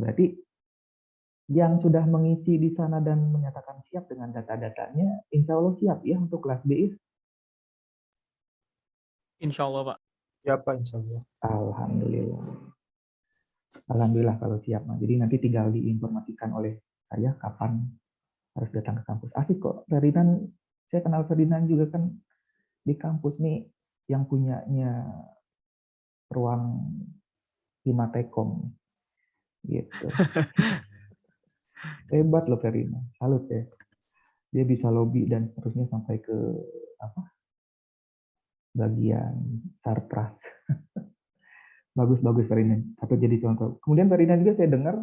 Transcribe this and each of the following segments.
Berarti yang sudah mengisi di sana dan menyatakan siap dengan data-datanya, insya Allah siap ya untuk kelas B. Insya Allah, Pak. Ya Pak, insya Allah. Alhamdulillah. Alhamdulillah kalau siap. Nah, jadi nanti tinggal diinformasikan oleh saya kapan harus datang ke kampus. Asik kok, Ferdinand. Saya kenal Ferdinand juga kan di kampus nih yang punyanya ruang Himatekom gitu. Hebat loh Ferdinand, salut ya. Dia bisa lobby dan seterusnya sampai ke apa bagian sarpras. Bagus-bagus Ferdinand, patut jadi contoh. Kemudian Ferdinand juga saya dengar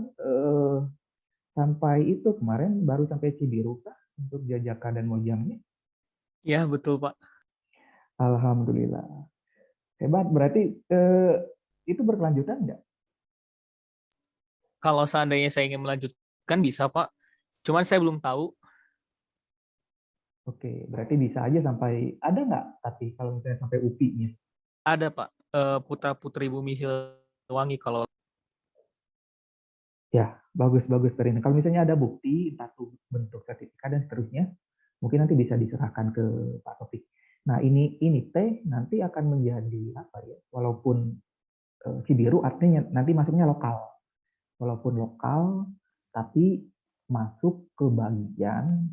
sampai itu kemarin baru sampai Cibiru kah untuk Jajaka dan Mojangnya. Ya, betul, Pak. Alhamdulillah. Hebat, berarti itu berkelanjutan nggak? Kalau seandainya saya ingin melanjutkan, bisa, Pak. Cuman saya belum tahu. Oke, berarti bisa aja sampai, ada nggak tapi kalau misalnya sampai UPI-nya? Ada, Pak. Putra-putri Bumi Siliwangi kalau Ya, bagus-bagus Ferdinand. Kalau misalnya ada bukti, entah itu bentuk sertifikat dan seterusnya, mungkin nanti bisa diserahkan ke Pak Taufik. Nah, ini teh nanti akan menjadi apa ya? Walaupun Cibiru artinya nanti masuknya lokal. Walaupun lokal, tapi masuk ke bagian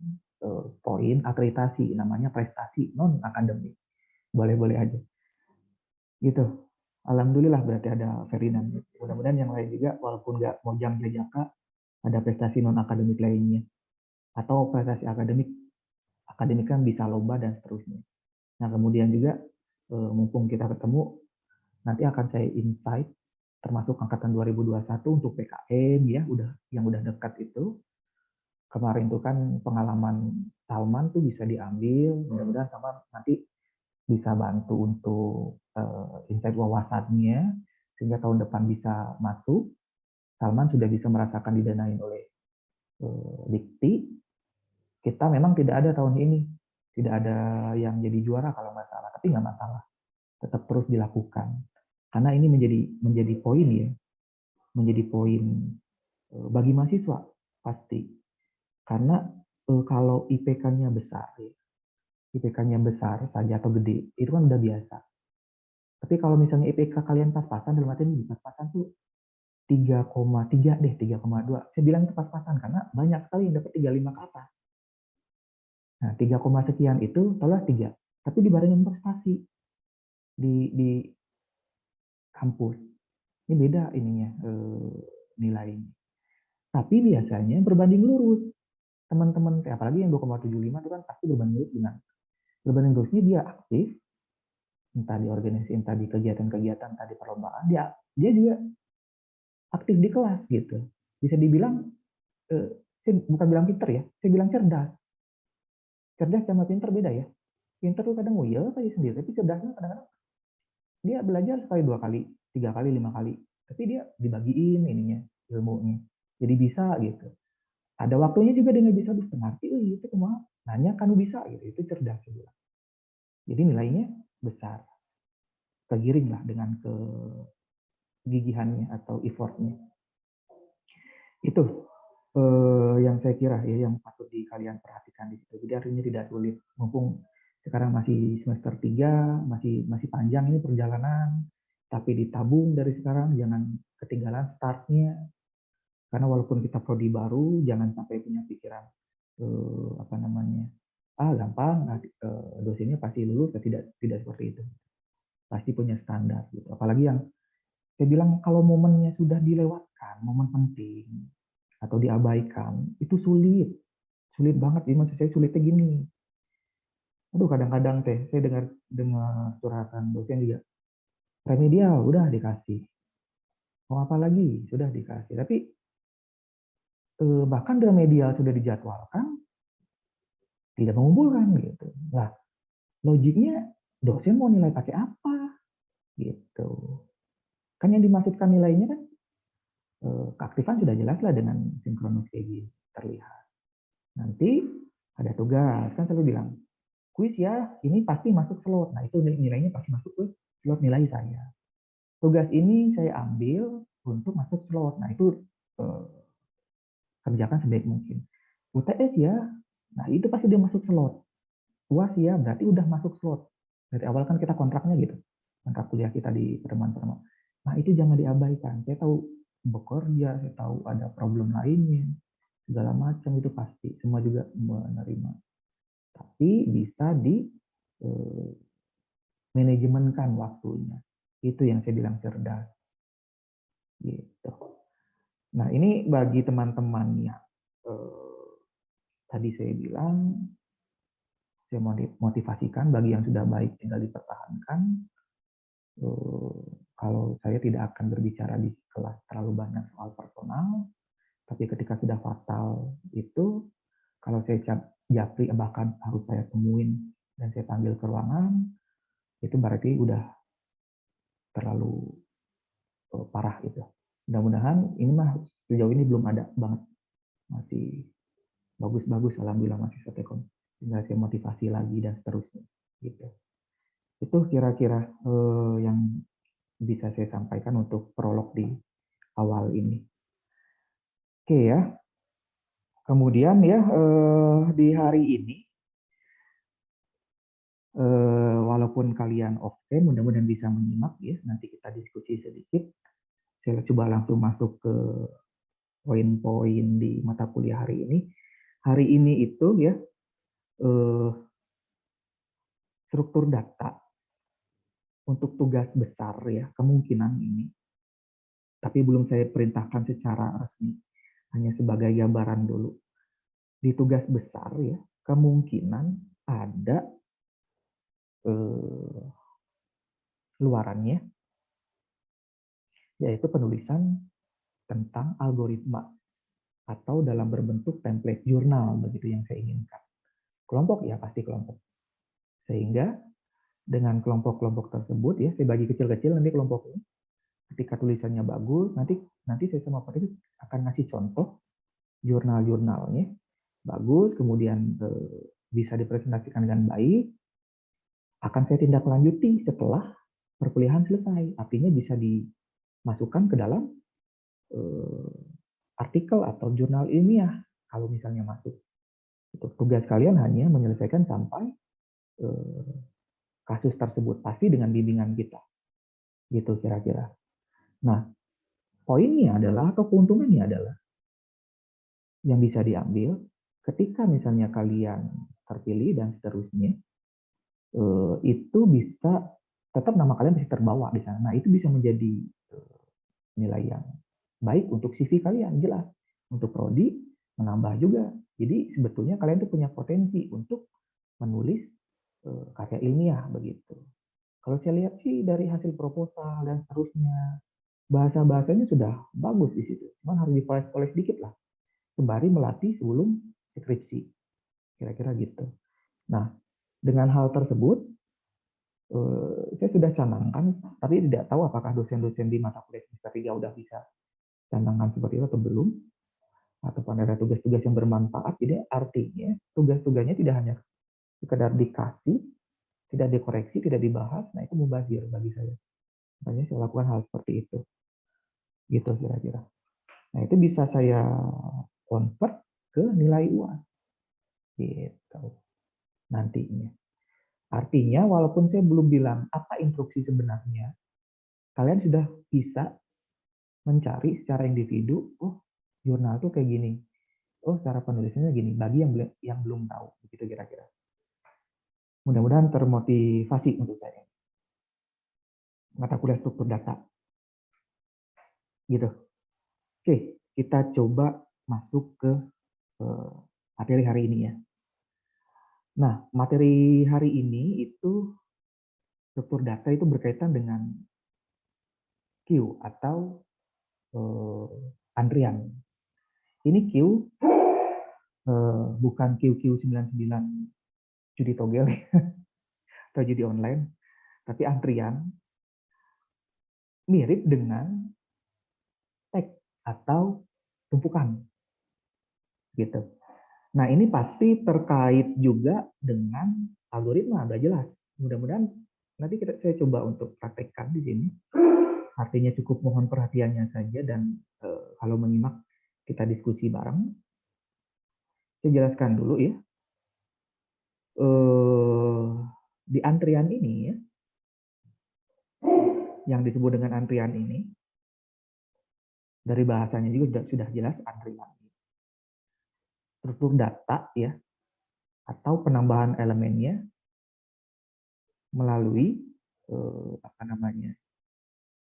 poin akreditasi, namanya prestasi non akademik. Boleh-boleh aja. Gitu. Alhamdulillah berarti ada Ferdinand. Mudah-mudahan yang lain juga, walaupun nggak Mojang Jajaka, ada prestasi non akademik lainnya. Atau prestasi akademik kan bisa lomba dan seterusnya. Nah kemudian juga mumpung kita ketemu, nanti akan saya insight termasuk angkatan 2021 untuk PKM ya, yang udah dekat itu. Kemarin itu kan pengalaman Salman tuh bisa diambil, mudah-mudahan Salman nanti bisa bantu untuk insight wawasannya sehingga tahun depan bisa masuk. Salman sudah bisa merasakan didanain oleh Dikti. Kita memang tidak ada tahun ini, tidak ada yang jadi juara kalau nggak salah, tapi nggak masalah, tetap terus dilakukan karena ini menjadi poin ya, menjadi poin bagi mahasiswa pasti karena kalau IPK-nya besar, IPK-nya besar saja atau gede itu kan udah biasa. Tapi kalau misalnya IPK kalian pas-pasan, dalam arti ini pas-pasan tuh 3,3 deh, 3,2. Saya bilang itu pas-pasan karena banyak sekali yang dapat 35 ke atas. Nah, 3, sekian itu tolak 3. Tapi dibarengin prestasi di kampus. Ini beda ininya nilainya. Tapi biasanya berbanding lurus. Teman-teman, apalagi yang 2,75 itu kan pasti berbanding lurus dengan berbanding lurusnya dia aktif, entah di organisasi, entah di kegiatan-kegiatan, entah di perlombaan, dia juga aktif di kelas gitu. Bisa dibilang, saya bukan bilang pinter ya, saya bilang cerdas. Cerdas sama pinter beda ya. Pinter tuh kadang nguyel aja sendiri, tapi cerdasnya kadang-kadang dia belajar sekali 2 kali, 3 kali, 5 kali. Tapi dia dibagiin ininya, ilmunya. Jadi bisa gitu. Ada waktunya juga dia nggak bisa, bisa ngerti, itu cuma nanya kan bisa gitu, itu cerdas juga. Jadi nilainya besar. Kegiring lah dengan kegigihannya atau effortnya. Itu yang saya kira ya yang patut di kalian perhatikan di situ. Jadi artinya tidak sulit. Mumpung sekarang masih semester 3, masih panjang ini perjalanan, tapi ditabung dari sekarang, jangan ketinggalan startnya. Karena walaupun kita prodi baru, jangan sampai punya pikiran apa namanya, gampang, dosennya pasti lulus, tidak seperti itu. Pasti punya standar gitu. Apalagi yang saya bilang kalau momennya sudah dilewatkan, momen penting atau diabaikan, itu sulit banget. Jadi maksud saya sulitnya gini. Aduh kadang-kadang saya dengar curhatan dosen juga. Remedial udah dikasih. Mau apa lagi? Sudah dikasih. Tapi bahkan remedial sudah dijadwalkan, tidak mengumpulkan gitu. Nah, logiknya dosen mau nilai pakai apa? Gitu. Kan yang dimaksudkan nilainya kan keaktifan sudah jelas lah dengan sinkronus kayak gini terlihat. Nanti ada tugas, kan selalu bilang, kuis ya, ini pasti masuk slot. Nah, itu nilainya pasti masuk ke slot nilai saya. Tugas ini saya ambil untuk masuk slot. Nah, itu eh, kerjakan sebaik mungkin. UTS ya, nah itu pasti dia masuk slot. UAS ya, berarti udah masuk slot. Dari awal kan kita kontraknya gitu, kontrak kuliah kita di pertemuan-pertemuan. Nah itu jangan diabaikan. Saya tahu bekerja, saya tahu ada problem lainnya, segala macam itu pasti. Semua juga menerima. Tapi bisa di eh, manajemenkan waktunya. Itu yang saya bilang cerdas. Gitu. Nah ini bagi teman-teman yang tadi saya bilang, saya motivasikan bagi yang sudah baik tinggal dipertahankan. Kalau saya tidak akan berbicara di kelas terlalu banyak soal personal, tapi ketika sudah fatal itu, kalau saya japri bahkan harus saya temuin dan saya panggil ke ruangan, itu berarti udah terlalu parah gitu. Mudah-mudahan ini mah sejauh ini belum ada banget, masih bagus-bagus, alhamdulillah masih Sotekom. Tinggal saya motivasi lagi dan seterusnya. Gitu. Itu kira-kira yang bisa saya sampaikan untuk prolog di awal ini. Oke ya. Kemudian ya di hari ini, walaupun kalian oke, mudah-mudahan bisa menyimak ya. Nanti kita diskusi sedikit. Saya coba langsung masuk ke poin-poin di mata kuliah hari ini. Hari ini itu ya struktur data untuk tugas besar ya, kemungkinan ini. Tapi belum saya perintahkan secara resmi, hanya sebagai gambaran dulu. Di tugas besar ya, kemungkinan ada luarannya, yaitu penulisan tentang algoritma atau dalam berbentuk template jurnal, begitu yang saya inginkan. Kelompok ya pasti kelompok. Sehingga dengan kelompok-kelompok tersebut ya, saya bagi kecil-kecil nanti kelompoknya. Ketika tulisannya bagus, nanti saya sama Pak itu akan ngasih contoh jurnal-jurnalnya bagus, kemudian bisa dipresentasikan dengan baik, akan saya tindak lanjuti setelah perkuliahan selesai. Artinya bisa dimasukkan ke dalam artikel atau jurnal ilmiah kalau misalnya masuk. Untuk tugas kalian hanya menyelesaikan sampai kasus tersebut, pasti dengan bimbingan kita. Gitu kira-kira. Nah, poinnya adalah atau keuntungannya adalah yang bisa diambil ketika misalnya kalian terpilih dan seterusnya, itu bisa tetap nama kalian masih terbawa di sana. Nah, itu bisa menjadi nilai yang baik untuk CV kalian, jelas. Untuk prodi menambah juga. Jadi sebetulnya kalian tuh punya potensi untuk menulis karya ilmiah begitu. Kalau saya lihat sih dari hasil proposal dan seterusnya, bahasa-bahasanya sudah bagus di situ. Cuman harus dipoles-poles dikit lah. Sembari melatih sebelum skripsi. Kira-kira gitu. Nah, dengan hal tersebut, saya sudah canangkan, tapi tidak tahu apakah dosen-dosen di mata kuliah semester 3 udah bisa canangkan seperti itu atau belum, atau ada tugas-tugas yang bermanfaat. Jadi artinya tugas-tugasnya tidak hanya sekedar dikasih, tidak dikoreksi, tidak dibahas, nah itu mubazir bagi saya. Makanya saya lakukan hal seperti itu. Gitu kira-kira. Nah itu bisa saya convert ke nilai UAS. Gitu. Nantinya. Artinya walaupun saya belum bilang apa instruksi sebenarnya, kalian sudah bisa mencari secara individu, oh jurnal tuh kayak gini, oh cara penulisannya gini, bagi yang belum tahu, begitu kira-kira. Mudah-mudahan termotivasi untuk saya. Mata kuliah struktur data. Gitu. Oke, kita coba masuk ke materi hari ini ya. Nah, materi hari ini itu struktur data itu berkaitan dengan queue atau antrian. Ini queue bukan QQ99 judi togel atau judi online, tapi antrian mirip dengan tag atau tumpukan. Gitu. Nah, ini pasti terkait juga dengan algoritma, udah jelas. Mudah-mudahan nanti saya coba untuk praktekkan di sini. Artinya cukup mohon perhatiannya saja dan kalau menyimak kita diskusi bareng. Saya jelaskan dulu ya. Di antrian ini ya, yang disebut dengan antrian ini, dari bahasanya juga sudah jelas antrian. Struktur data ya, atau penambahan elemennya melalui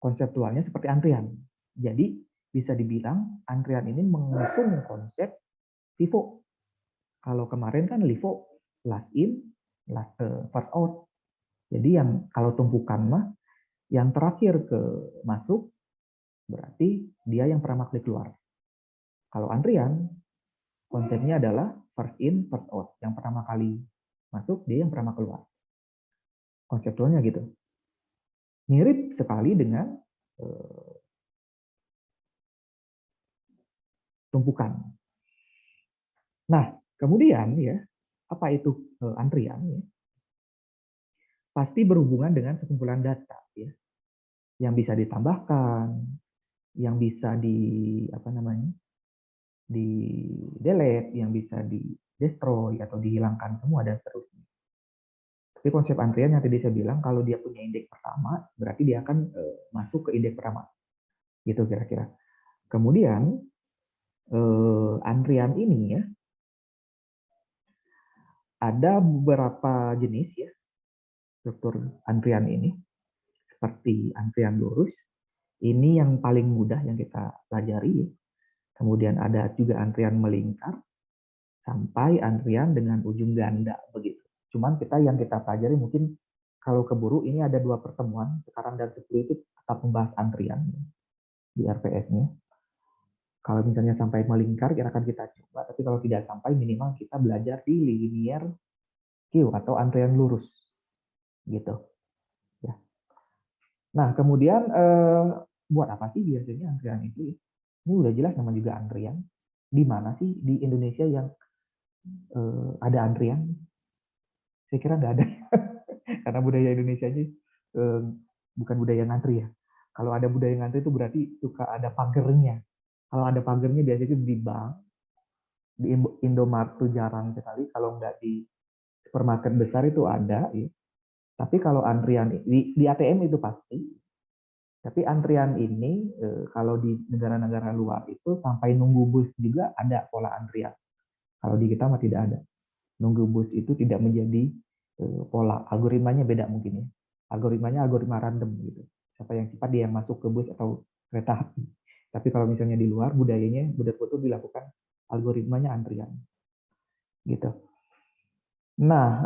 konseptualnya seperti antrian. Jadi bisa dibilang antrian ini mengusung konsep FIFO. Kalau kemarin kan LIFO, last in, first out. Jadi yang kalau tumpukan mah yang terakhir ke masuk berarti dia yang pertama kali keluar. Kalau antrian konsepnya adalah first in, first out. Yang pertama kali masuk dia yang pertama keluar. Konseptualnya gitu. Mirip sekali dengan tumpukan. Nah, kemudian ya, apa itu antrian ya? Pasti berhubungan dengan sekumpulan data ya. Yang bisa ditambahkan, yang bisa di delete, yang bisa di destroy atau dihilangkan semua dan seterusnya. Tapi konsep antrian yang tadi saya bilang kalau dia punya indeks pertama, berarti dia akan masuk ke indeks pertama. Gitu kira-kira. Kemudian antrian ini ya ada beberapa jenis ya struktur antrian ini, seperti antrian lurus. Ini yang paling mudah yang kita pelajari. Kemudian ada juga antrian melingkar sampai antrian dengan ujung ganda begitu. Cuman yang kita pelajari mungkin kalau keburu ini ada 2 pertemuan sekarang dan 10 itu tetap membahas antrian di RPS-nya. Kalau misalnya sampai melingkar akan kita coba, tapi kalau tidak sampai minimal kita belajar di linear queue atau antrian lurus gitu. Ya. Nah, kemudian buat apa sih biasanya antrian itu? Ini udah jelas nama juga antrian. Di mana sih di Indonesia yang ada antrian? Saya kira nggak ada. Karena budaya Indonesia ini bukan budaya ngantri ya. Kalau ada budaya ngantri itu berarti suka ada pagernya. Kalau ada pagernya biasanya di bank, di Indomaret itu jarang sekali. Kalau nggak di supermarket besar itu ada. Ya. Tapi kalau antrian di ATM itu pasti. Tapi antrian ini kalau di negara-negara luar itu sampai nunggu bus juga ada pola antrian. Kalau di kita mah tidak ada. Nunggu bus itu tidak menjadi pola. Algoritmanya beda mungkin ya. Algoritmanya algoritma random gitu. Siapa yang cepat dia yang masuk ke bus atau kereta api. Tapi kalau misalnya di luar budayanya betul-betul dilakukan algoritmanya antrian. Gitu. Nah,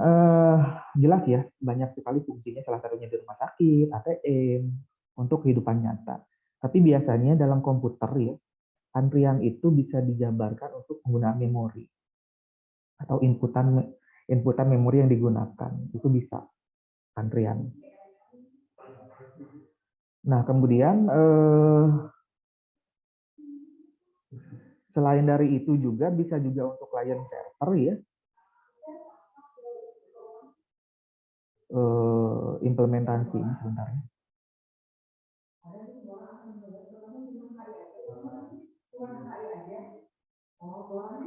jelas ya banyak sekali fungsinya, salah satunya di rumah sakit, ATM, untuk kehidupan nyata. Tapi biasanya dalam komputer ya, antrian itu bisa dijabarkan untuk penggunaan memori atau inputan memori yang digunakan. Itu bisa antrian. Nah, kemudian selain dari itu juga bisa juga untuk client server ya. Implementasi ini sebentar ya.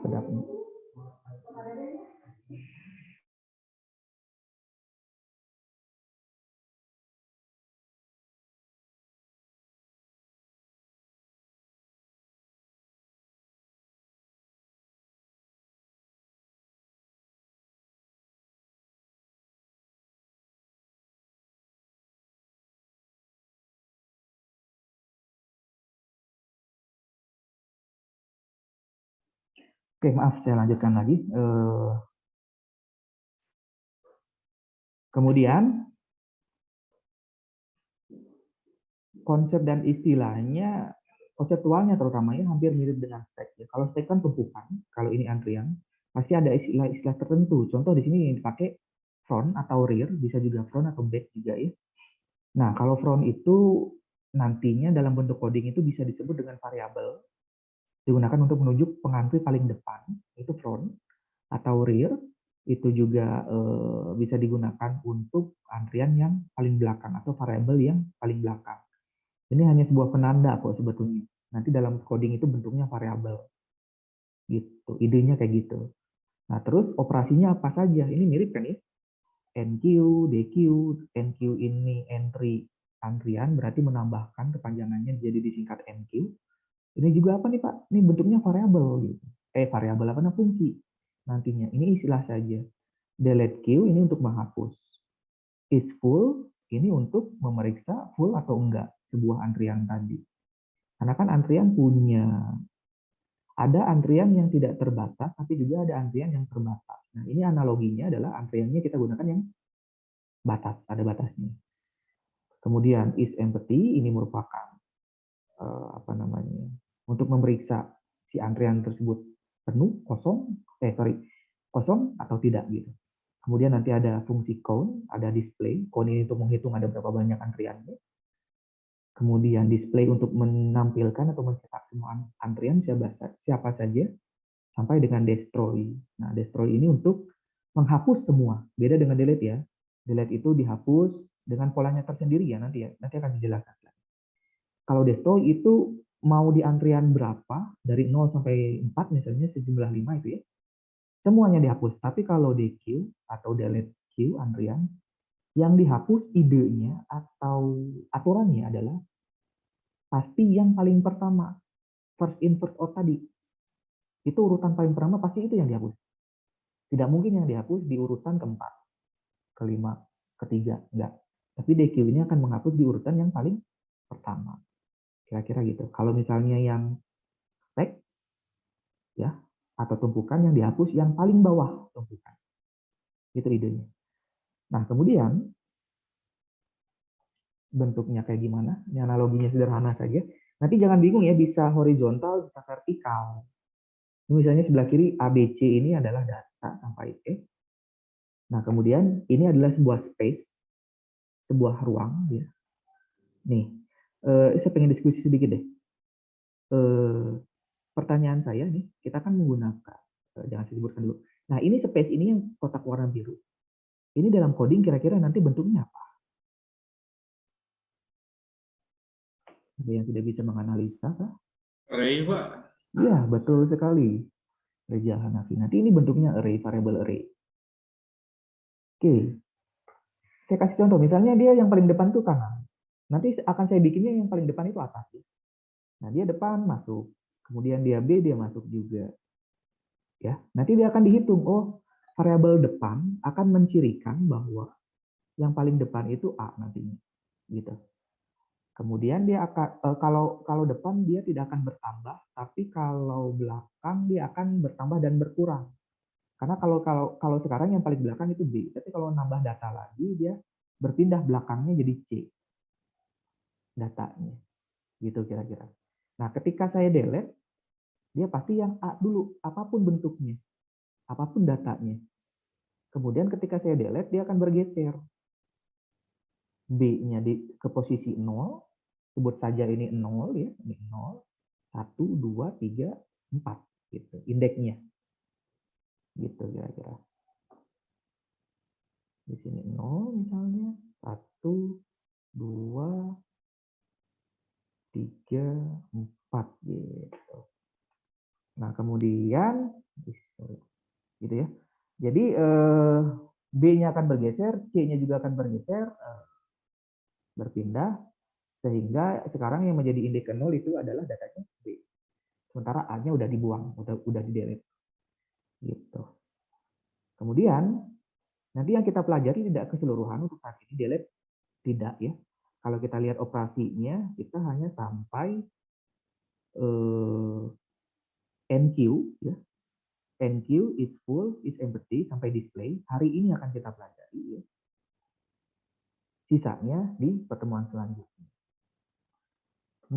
Sedap nih. Oke, maaf, saya lanjutkan lagi. Kemudian, konsep dan istilahnya, konseptualnya terutamanya hampir mirip dengan stack. Ya. Kalau stack kan tumpukan, kalau ini antrian, pasti ada istilah-istilah tertentu. Contoh di sini yang dipakai front atau rear, bisa juga front atau back juga ya. Nah, kalau front itu nantinya dalam bentuk coding itu bisa disebut dengan variabel. Digunakan untuk menunjuk pengantri paling depan, itu front, atau rear, itu juga bisa digunakan untuk antrian yang paling belakang atau variabel yang paling belakang. Ini hanya sebuah penanda kok sebetulnya. Nanti dalam coding itu bentuknya variabel. Gitu. Idenya kayak gitu. Nah, terus operasinya apa saja? Ini mirip kan ya? NQ, DQ, NQ ini entry antrian berarti menambahkan kepanjangannya jadi disingkat NQ. Ini juga apa nih Pak? Ini bentuknya variabel gitu. Variabel apa namanya fungsi nantinya. Ini istilah saja. Delete queue ini untuk menghapus. Is full ini untuk memeriksa full atau enggak sebuah antrian tadi. Karena kan antrian punya ada antrian yang tidak terbatas, tapi juga ada antrian yang terbatas. Nah, ini analoginya adalah antriannya kita gunakan yang batas, ada batasnya. Kemudian is empty ini merupakan apa namanya? Untuk memeriksa si antrian tersebut penuh, kosong, kosong atau tidak gitu. Kemudian nanti ada fungsi count, ada display. Count ini untuk menghitung ada berapa banyak antriannya. Kemudian display untuk menampilkan atau mencetak semua antrian siapa saja, sampai dengan destroy. Nah, destroy ini untuk menghapus semua. Beda dengan delete ya. Delete itu dihapus dengan polanya tersendiri ya nanti ya. Nanti akan dijelaskan. Kalau destroy itu mau di antrian berapa, dari 0 sampai 4 misalnya sejumlah 5 itu ya. Semuanya dihapus. Tapi kalau DQ atau delete queue antrian, yang dihapus idenya atau aturannya adalah pasti yang paling pertama, first in first out tadi. Itu urutan paling pertama pasti itu yang dihapus. Tidak mungkin yang dihapus di urutan keempat, kelima, ketiga, enggak. Tapi DQ ini akan menghapus di urutan yang paling pertama. Kira-kira gitu. Kalau misalnya yang stack, ya, atau tumpukan yang dihapus yang paling bawah tumpukan. Itu idenya. Nah, kemudian bentuknya kayak gimana? Ini analoginya sederhana saja. Nanti jangan bingung ya, bisa horizontal, bisa vertikal. Misalnya sebelah kiri ABC ini adalah data sampai E. Nah, kemudian ini adalah sebuah space, sebuah ruang ya. Nih, saya pengen diskusi sedikit deh. Pertanyaan saya nih, kita kan menggunakan, jangan saya sebutkan dulu. Nah, ini space ini yang kotak warna biru. Ini dalam coding kira-kira nanti bentuknya apa? Ada yang tidak bisa menganalisa kah? Array, Pak. Iya, betul sekali. Reja Hanafi. Nanti ini bentuknya array, variable array. Oke. Saya kasih contoh, misalnya dia yang paling depan itu kanan. Nanti akan saya bikinnya yang paling depan itu atas. Nah, dia depan masuk. Kemudian dia B, dia masuk juga. Ya, nanti dia akan dihitung. Oh, variabel depan akan mencirikan bahwa yang paling depan itu A nantinya. Gitu. Kemudian dia akan kalau depan dia tidak akan bertambah, tapi kalau belakang dia akan bertambah dan berkurang. Karena kalau sekarang yang paling belakang itu B, tapi kalau nambah data lagi dia berpindah belakangnya jadi C datanya. Gitu kira-kira. Nah, ketika saya delete, dia pasti yang A dulu, apapun bentuknya, apapun datanya. Kemudian ketika saya delete, dia akan bergeser. B-nya ke posisi 0, sebut saja ini 0 ya, ini 0, 1, 2, 3, 4 gitu, indeksnya. Gitu kira-kira. Di sini 0 misalnya, 1, 2, 3, 4 gitu. Nah, kemudian gitu ya. Jadi B-nya akan bergeser, C-nya juga akan bergeser, berpindah, sehingga sekarang yang menjadi indeks 0 itu adalah datanya B. Sementara A-nya udah dibuang, udah di-delete. Gitu. Kemudian, nanti yang kita pelajari tidak keseluruhan untuk saat ini, delete tidak ya. Kalau kita lihat operasinya, kita hanya sampai NQ, ya. NQ is full, is empty, sampai display. Hari ini akan kita pelajari. Ya. Sisanya di pertemuan selanjutnya.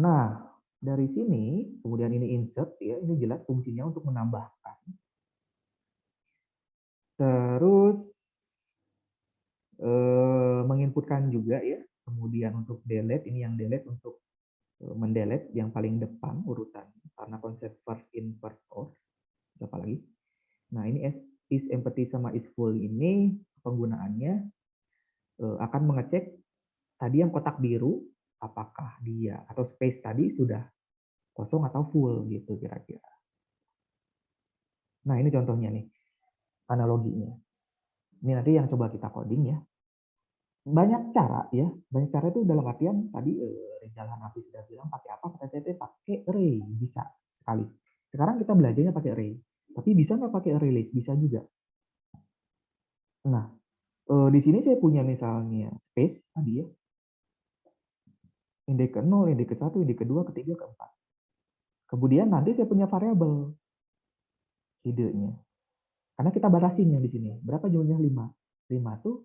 Nah, dari sini, kemudian ini insert, ya, ini jelas fungsinya untuk menambahkan. Terus menginputkan juga ya. Kemudian untuk delete, ini yang delete untuk mendelete yang paling depan urutan karena konsep first in first out. Apa lagi? Nah, ini is empty sama is full ini penggunaannya akan mengecek tadi yang kotak biru apakah dia atau space tadi sudah kosong atau full gitu kira-kira. Nah, ini contohnya nih, analoginya. Ini nanti yang coba kita coding ya. Banyak cara ya, banyak cara itu dalam artian tadi Rizal Hanafi sudah bilang pakai apa, kata CT pakai array, bisa sekali. Sekarang kita belajarnya pakai array, tapi bisa nggak pakai array list? Bisa juga. Nah, di sini saya punya misalnya space tadi ya, indeks ke 0, indeks ke 1, indeks ke 2, ke 3, ke 4. Kemudian nanti saya punya variabel idenya. Karena kita batasinnya di sini. Berapa jumlahnya? 5. 5 tuh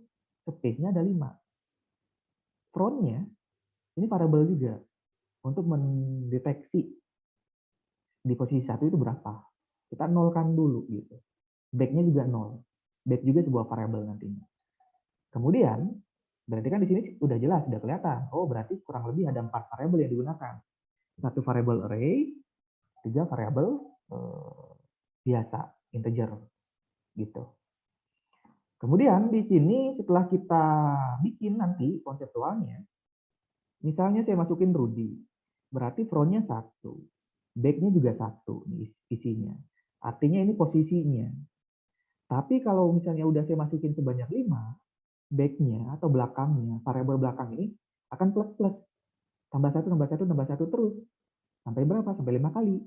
space-nya ada 5. Front-nya ini variabel juga untuk mendeteksi di posisi 1 itu berapa. Kita nolkan dulu gitu. Back-nya juga 0. Back juga sebuah variabel nantinya. Kemudian berarti kan di sini udah jelas, udah kelihatan. Oh, berarti kurang lebih ada 4 variabel yang digunakan. 1 variabel array, 3 variabel biasa, integer gitu. Kemudian di sini setelah kita bikin nanti konseptualnya, misalnya saya masukin Rudy, berarti front-nya 1, back-nya juga 1 isinya. Artinya ini posisinya. Tapi kalau misalnya udah saya masukin sebanyak 5, back-nya atau belakangnya, variabel belakang ini akan plus-plus. Tambah 1, tambah 1, tambah 1 terus. Sampai berapa? Sampai 5 kali.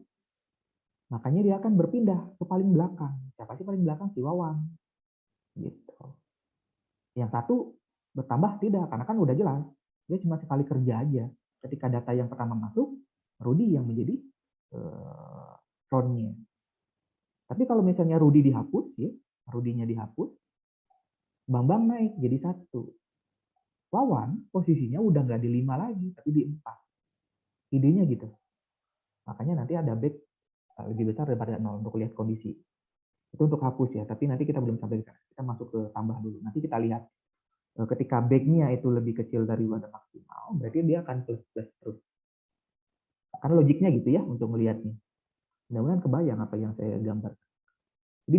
Makanya dia akan berpindah ke paling belakang. Siapa sih paling belakang? Si Wawan. Gitu. Yang satu bertambah tidak, karena kan udah jelas. Dia cuma sekali kerja aja. Ketika data yang pertama masuk, Rudy yang menjadi front-nya. Tapi kalau misalnya Rudy dihapus, ya, Rudy-nya dihapus, Bambang naik jadi 1. Wawan posisinya udah nggak di 5 lagi, tapi di 4. Idenya gitu. Makanya nanti ada back lebih besar daripada 0 untuk lihat kondisi. Itu untuk hapus ya, tapi nanti kita belum sampai ke sana. Kita masuk ke tambah dulu. Nanti kita lihat ketika back-nya itu lebih kecil dari wadah maksimal, berarti dia akan plus-plus terus. Karena logiknya gitu ya untuk melihatnya. Mudah-mudahan kebayang apa yang saya gambar. Jadi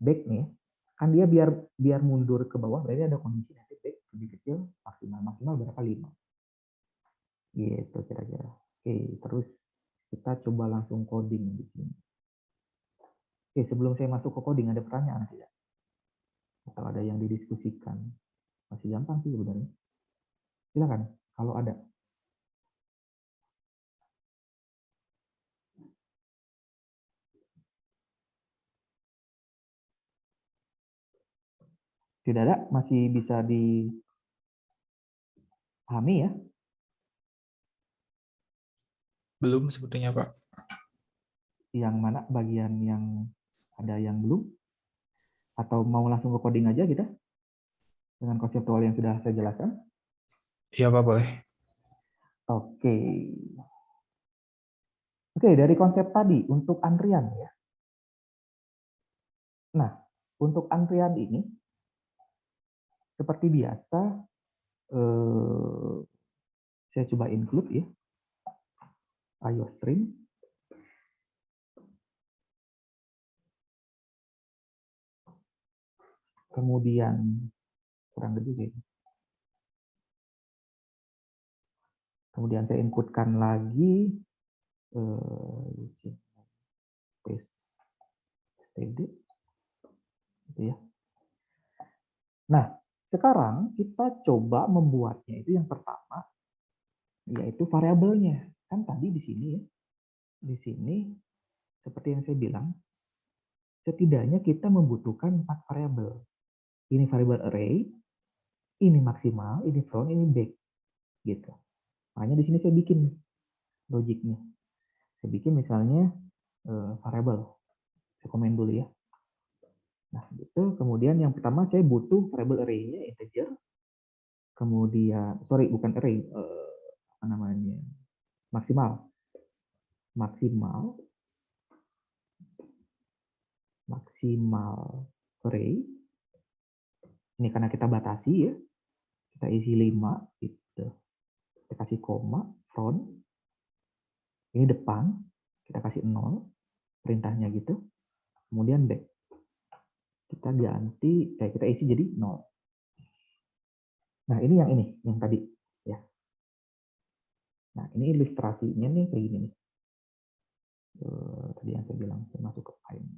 back nih, kan dia biar mundur ke bawah, berarti ada kondisi nanti back lebih kecil, maksimal berapa? 5. Gitu kira-kira. Oke, terus kita coba langsung coding di sini. Oke, sebelum saya masuk ke coding, ada pertanyaan tidak? Atau ada yang didiskusikan? Masih gampang sih sebenarnya. Silakan, kalau ada. Tidak ada, masih bisa dipahami ya? Belum sebetulnya, Pak. Yang mana bagian yang ada yang belum? Atau mau langsung ke coding aja kita? Dengan konseptual yang sudah saya jelaskan? Iya, Pak, boleh. Oke. Oke, dari konsep tadi untuk antrian ya. Nah, untuk antrian ini seperti biasa saya coba include ya IOStream. Kemudian kurang gede ya. Kemudian saya inputkan lagi space std gitu ya. Nah, sekarang kita coba membuatnya itu yang pertama yaitu variabelnya. Kan tadi di sini ya. Di sini seperti yang saya bilang setidaknya kita membutuhkan 4 variabel. Ini variabel array, ini maksimal, ini front, ini back gitu. Makanya di sini saya bikin logiknya. Saya bikin misalnya variabel. Saya komen dulu ya. Nah, gitu. Kemudian yang pertama saya butuh variabel array-nya integer. Kemudian, sorry, bukan array, apa namanya? Maksimal. Maksimal array. Ini karena kita batasi ya. Kita isi 5 gitu. Kita kasih koma, front. Ini depan, kita kasih 0. Perintahnya gitu. Kemudian back. Kita ganti, kita isi jadi 0. Nah, ini yang tadi ya. Nah, ini ilustrasinya nih kayak gini nih. Tadi yang saya bilang, saya masuk ke Pine.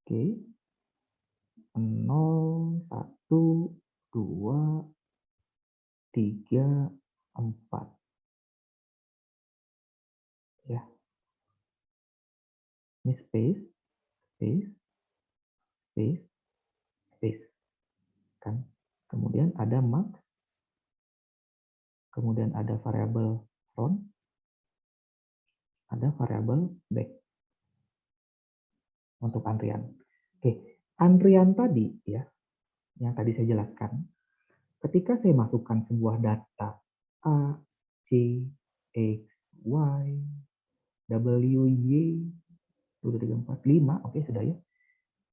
Oke. 0, 1, 2, 3, 4. Ya. Ini space, space, space, space. Kan? Kemudian ada max, kemudian ada variabel front, ada variabel back untuk antrian. Oke, antrian tadi ya, yang tadi saya jelaskan, ketika saya masukkan sebuah data A, C, X, Y, W, Y, 1, 2, 3, 4, 5, oke sudah ya.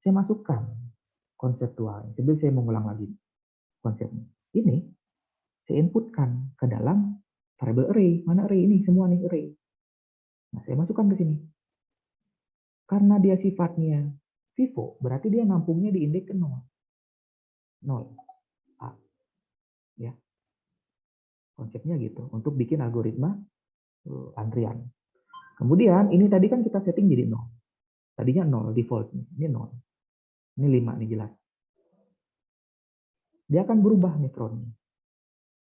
Saya masukkan konseptualnya. Sebelum saya mengulang lagi konsepnya. Ini saya inputkan ke dalam variable array. Mana array ini? Semua nih array. Nah, saya masukkan ke sini. Karena dia sifatnya FIFO, berarti dia nampungnya di indeks ke 0. 0. A. Ya. Konsepnya gitu. Untuk bikin algoritma antrian. Kemudian, ini tadi kan kita setting jadi 0. Tadinya 0, default. Ini 0. Ini 5 nih jelas. Dia akan berubah nih frontnya.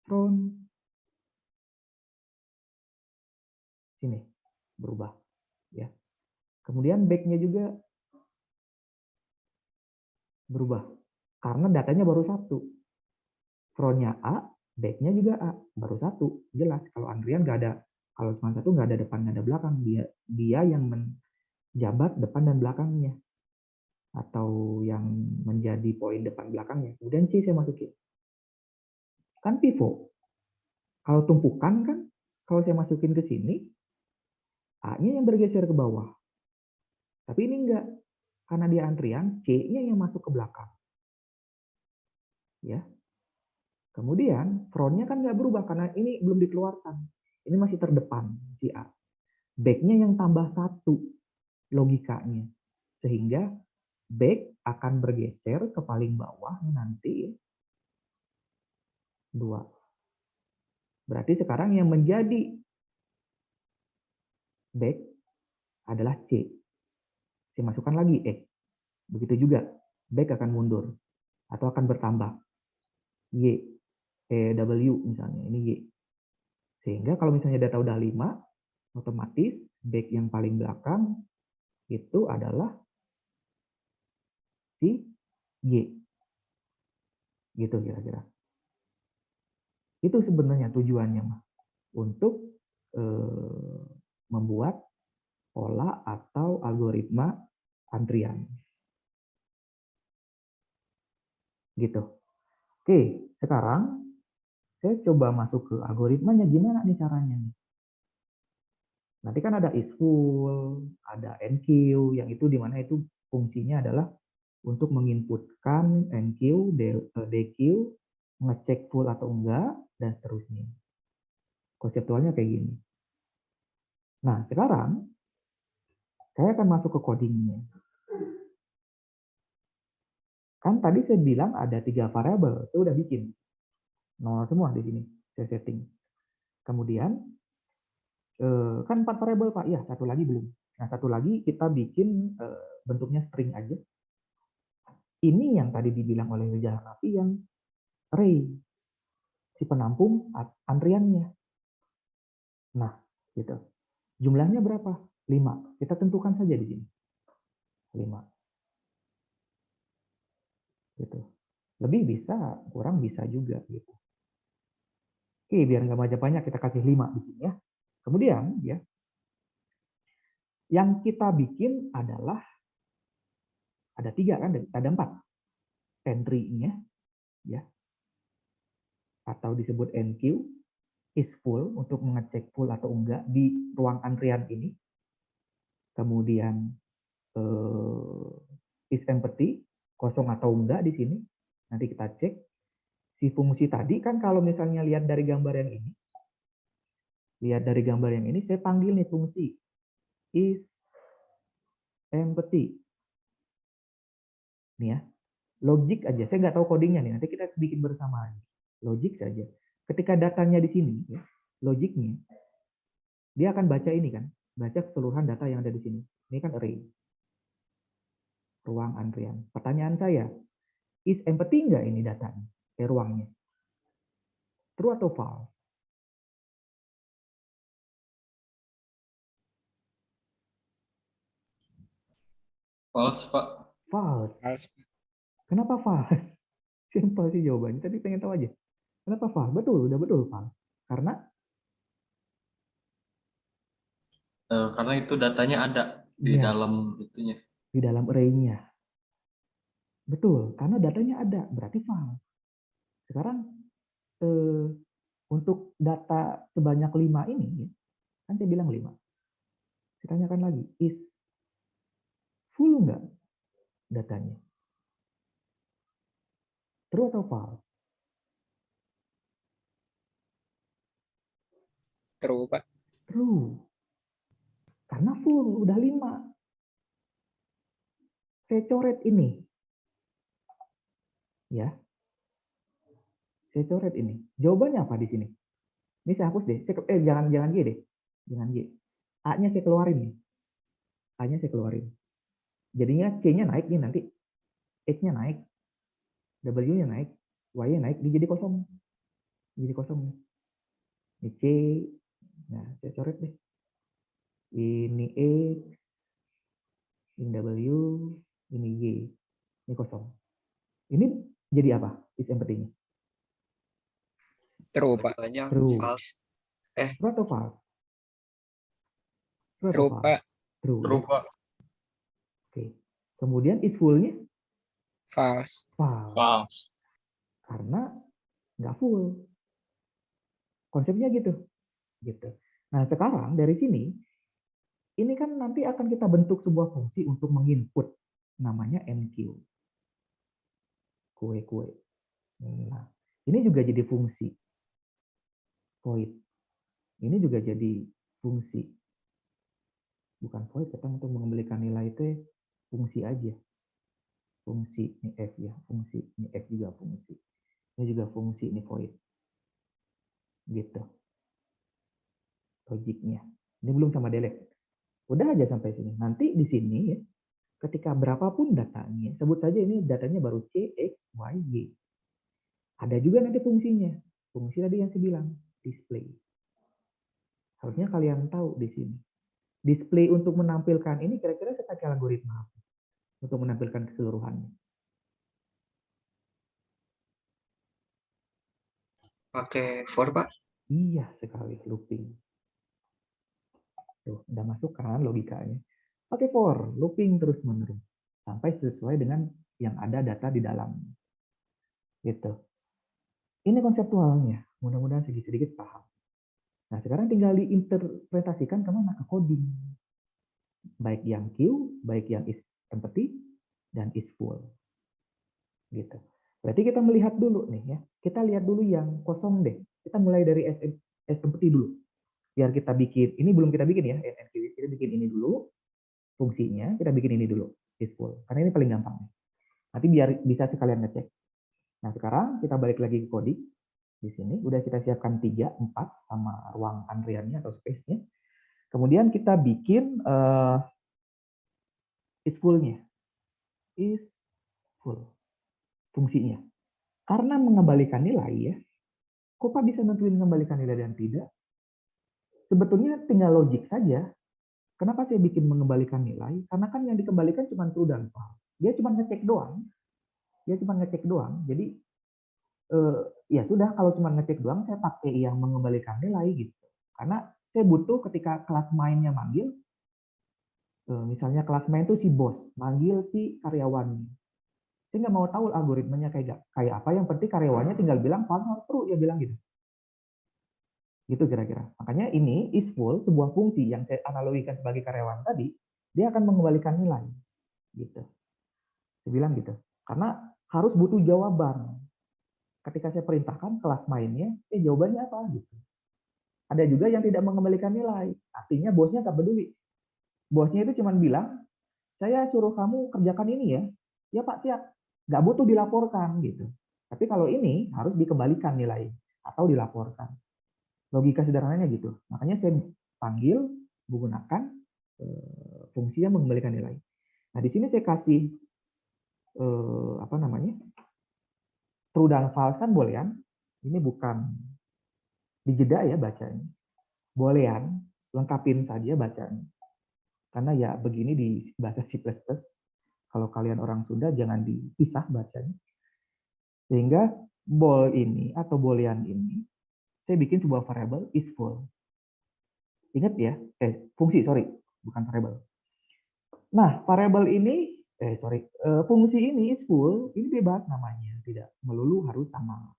Front. Sini. Berubah. Ya. Kemudian back-nya juga berubah. Karena datanya baru satu. Frontnya A, back-nya juga A. Baru satu. Jelas. Kalau antrian nggak ada. Kalau cuma satu nggak ada depan, nggak ada belakang. Dia yang menjabat depan dan belakangnya. Atau yang menjadi poin depan belakangnya. Kemudian C saya masukin. Kan pivot. Kalau tumpukan kan, kalau saya masukin ke sini, A-nya yang bergeser ke bawah. Tapi ini enggak. Karena dia antrian, C-nya yang masuk ke belakang. Ya. Kemudian front-nya kan nggak berubah karena ini belum dikeluarkan. Ini masih terdepan si A. Back-nya yang tambah satu logikanya. Sehingga back akan bergeser ke paling bawah nanti 2. Berarti sekarang yang menjadi back adalah C. Saya masukkan lagi X. Begitu juga, back akan mundur atau akan bertambah. Y, W misalnya, ini Y. Sehingga kalau misalnya data udah 5, otomatis back yang paling belakang itu adalah si Y. Gitu kira-kira. Itu sebenarnya tujuannya, Mas. Untuk membuat pola atau algoritma antrian. Gitu. Oke, sekarang saya coba masuk ke algoritmanya gimana nih caranya nih. Nanti kan ada isFull, ada enqueue, yang itu dimana itu fungsinya adalah untuk menginputkan enqueue, dequeue, ngecek full atau enggak, dan seterusnya. Konseptualnya kayak gini. Nah, sekarang saya akan masuk ke codingnya. Kan tadi saya bilang ada 3 variabel, saya udah bikin. 0 semua di sini, saya setting. Kemudian, kan 4 variabel Pak, ya satu lagi belum. Nah, satu lagi kita bikin bentuknya string aja. Ini yang tadi dibilang oleh Wijaya Nafi yang array, si penampung antriannya. Nah, gitu. Jumlahnya berapa? 5. Kita tentukan saja di sini. 5. Gitu. Lebih bisa, kurang bisa juga gitu. Oke, biar nggak banyak-banyak kita kasih 5 di sini ya. Kemudian ya, yang kita bikin adalah ada 3 kan, ada 4 entry-nya ya, atau disebut enqueue, isFull untuk mengecek full atau enggak di ruang antrian ini. Kemudian isEmpty, kosong atau enggak di sini. Nanti kita cek. Si fungsi tadi kan kalau misalnya lihat dari gambar yang ini, saya panggil nih fungsi isEmpty. Nih ya. Logik aja, saya nggak tahu codingnya nih, nanti kita bikin bersama. Logik saja. Ketika datanya di sini, ya, logiknya, dia akan baca ini kan, baca keseluruhan data yang ada di sini. Ini kan array, ruang antrian. Pertanyaan saya, is empty nggak ini datanya, ruangnya? True atau false? False, Pak. False. False. Kenapa false? Simple sih jawabannya, tapi pengen tahu aja. Kenapa false? Betul, udah betul false. Karena Karena itu datanya ada di ya, dalam itunya. di dalam array-nya. Betul, karena datanya ada, berarti false. Sekarang untuk data sebanyak 5 ini, kan saya bilang 5. Saya tanyakan lagi, is full nggak datanya? True atau false? True, Pak. True. Karena full, udah 5. Saya coret ini. Ya. Saya coret ini. Jawabannya apa di sini? Ini saya hapus deh. Jangan Y deh. Jangan Y. A-nya saya keluarin nih. A-nya saya keluarin. Jadinya C-nya naik nih nanti. X-nya naik. W-nya naik. Y-nya naik. Dia jadi kosong. Jadi kosong. Ini C. Nah, saya coret deh. Ini X. Ini W. Ini Y. Ini kosong. Ini jadi apa? Is empty-nya. True, Pak. Banyak True. false. True atau false? True atau True, false? Pak. True. True, Ya? Pak. Oke. Kemudian is full-nya False. false. False. Karena nggak full. Konsepnya gitu. Gitu. Nah, sekarang dari sini, ini kan nanti akan kita bentuk sebuah fungsi untuk menginput. Namanya MQ. Kue-kue. Nah, ini juga jadi fungsi. Void. Ini juga jadi fungsi. Bukan void, kita untuk mengembalikan nilai itu fungsi aja. Fungsi, ini F ya. Fungsi, ini F juga fungsi. Ini juga fungsi, ini void. Gitu. Logiknya. Ini belum sama delete. Udah aja sampai sini. Nanti di sini ya, ketika berapapun datanya, sebut saja ini datanya baru C, X, Y, Y. Ada juga nanti fungsinya. Fungsi tadi yang saya bilang, display. Harusnya kalian tahu di sini. Display untuk menampilkan ini kira-kira saya pakai algoritma apa? Untuk menampilkan keseluruhannya. Pakai for, Pak. Iya sekali, looping. Tuh, udah masuk kan logikanya. Pakai for, looping terus-menerus. Sampai sesuai dengan yang ada data di dalamnya. Gitu. Ini konseptualnya. Mudah-mudahan sedikit-sedikit paham. Nah, sekarang tinggal diinterpretasikan kemana? Ke coding. Baik yang Q, baik yang is empty, dan is full. Gitu. Berarti kita melihat dulu nih ya. Kita lihat dulu yang kosong deh. Kita mulai dari S empty dulu. Biar kita bikin, ini belum kita bikin ya, NQ. Kita bikin ini dulu, fungsinya, kita bikin ini dulu, is full. Karena ini paling gampang. Nanti biar bisa sekalian ngecek. Nah, sekarang kita balik lagi ke coding. Di sini udah kita siapkan 3, 4 sama ruang antriannya atau space-nya. Kemudian kita bikin is full-nya. Is full. Fungsinya. Karena mengembalikan nilai ya, kok Pak bisa nentuin mengembalikan nilai dan tidak? Sebetulnya tinggal logik saja. Kenapa saya bikin mengembalikan nilai? Karena kan yang dikembalikan cuma true dan false. Dia cuma ngecek doang. Jadi ya sudah, kalau cuma ngecek doang, saya pakai yang mengembalikan nilai gitu. Karena saya butuh ketika kelas mainnya manggil, misalnya kelas main itu si bos, manggil si karyawannya. Saya nggak mau tahu algoritmanya kayak apa, yang penting karyawannya tinggal bilang false atau true, dia bilang gitu. Gitu kira-kira. Makanya ini is full, sebuah fungsi yang saya analogikan sebagai karyawan tadi, dia akan mengembalikan nilai. Gitu. Saya bilang gitu. Karena harus butuh jawaban. Ketika saya perintahkan kelas mainnya, jawabannya apa gitu. Ada juga yang tidak mengembalikan nilai. Artinya bosnya tak peduli. Bosnya itu cuma bilang, saya suruh kamu kerjakan ini ya. Ya Pak, siap. nggak butuh dilaporkan gitu. Tapi kalau ini harus dikembalikan nilai atau dilaporkan. Logika sederhananya gitu. Makanya saya panggil menggunakan fungsi yang mengembalikan nilai. Nah, di sini saya kasih apa namanya? True dan false kan boolean. Ini bukan dijeda ya bacanya. Boolean, lengkapin saja bacanya. Karena ya begini di bahasa C++. Kalau kalian orang Sunda jangan dipisah bacanya. Sehingga bool ini atau boolean ini saya bikin sebuah variable is full. Ingat ya, fungsi, sorry, bukan variable. Nah, variable ini, fungsi ini is full, ini bebas namanya, tidak melulu harus sama.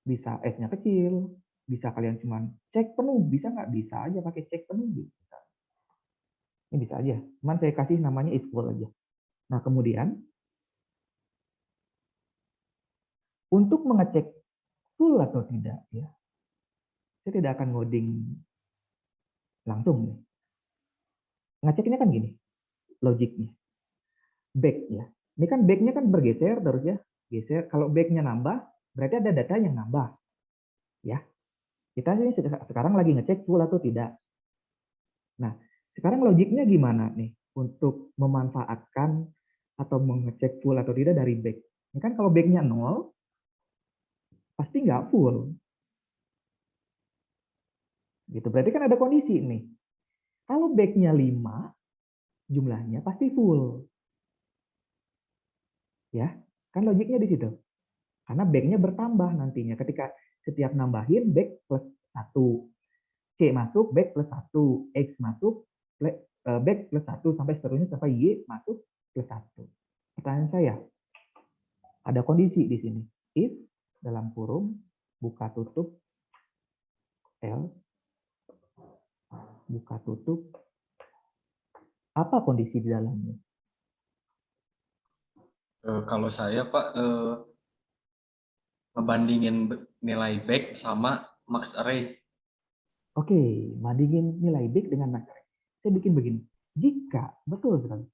Bisa f-nya kecil, bisa kalian cuman cek penuh, bisa nggak? Bisa aja pakai cek penuh. Bisa. Ini bisa aja, cuman saya kasih namanya is full aja. Nah, kemudian untuk mengecek full atau tidak, ya, saya tidak akan ngoding langsung. Ngeceknya kan gini, logiknya. Back ya. Ini kan back-nya kan bergeser terus ya. Geser. Kalau back-nya nambah, berarti ada data yang nambah. Ya. Kita ini sekarang lagi ngecek full atau tidak. Nah, sekarang logiknya gimana nih untuk memanfaatkan atau mengecek full atau tidak dari back? Ini kan kalau back-nya 0, pasti nggak full. Gitu. Berarti kan ada kondisi nih. Kalau back-nya 5, jumlahnya pasti full. Ya, kan logiknya di situ. Karena back-nya bertambah nantinya. Ketika setiap nambahin back plus 1. C masuk, back plus 1. X masuk, back plus 1. Sampai seterusnya sampai Y masuk plus 1. Pertanyaan saya, ada kondisi di sini. If, dalam kurung, buka tutup, else, buka tutup. Apa kondisi di dalamnya? Kalau saya Pak, ngebandingin nilai back sama max array. Oke, bandingin nilai back dengan max array. Saya bikin begini. Jika, betul sekali,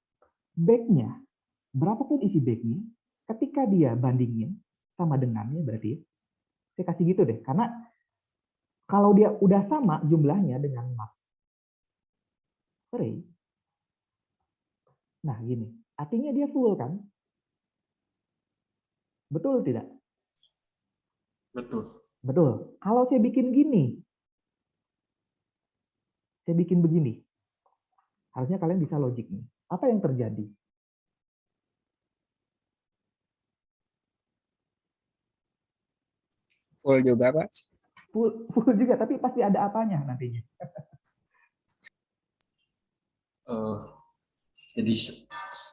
back-nya, berapapun isi back-nya, ketika dia bandingin sama dengannya berarti, saya kasih gitu deh. Karena kalau dia udah sama jumlahnya dengan max array, nah gini, artinya dia full kan? Betul tidak? Betul. Betul. Kalau saya bikin gini, saya bikin begini, harusnya kalian bisa logik nih. Apa yang terjadi? Full juga, Pak. Full juga, tapi pasti ada apanya nantinya. Jadi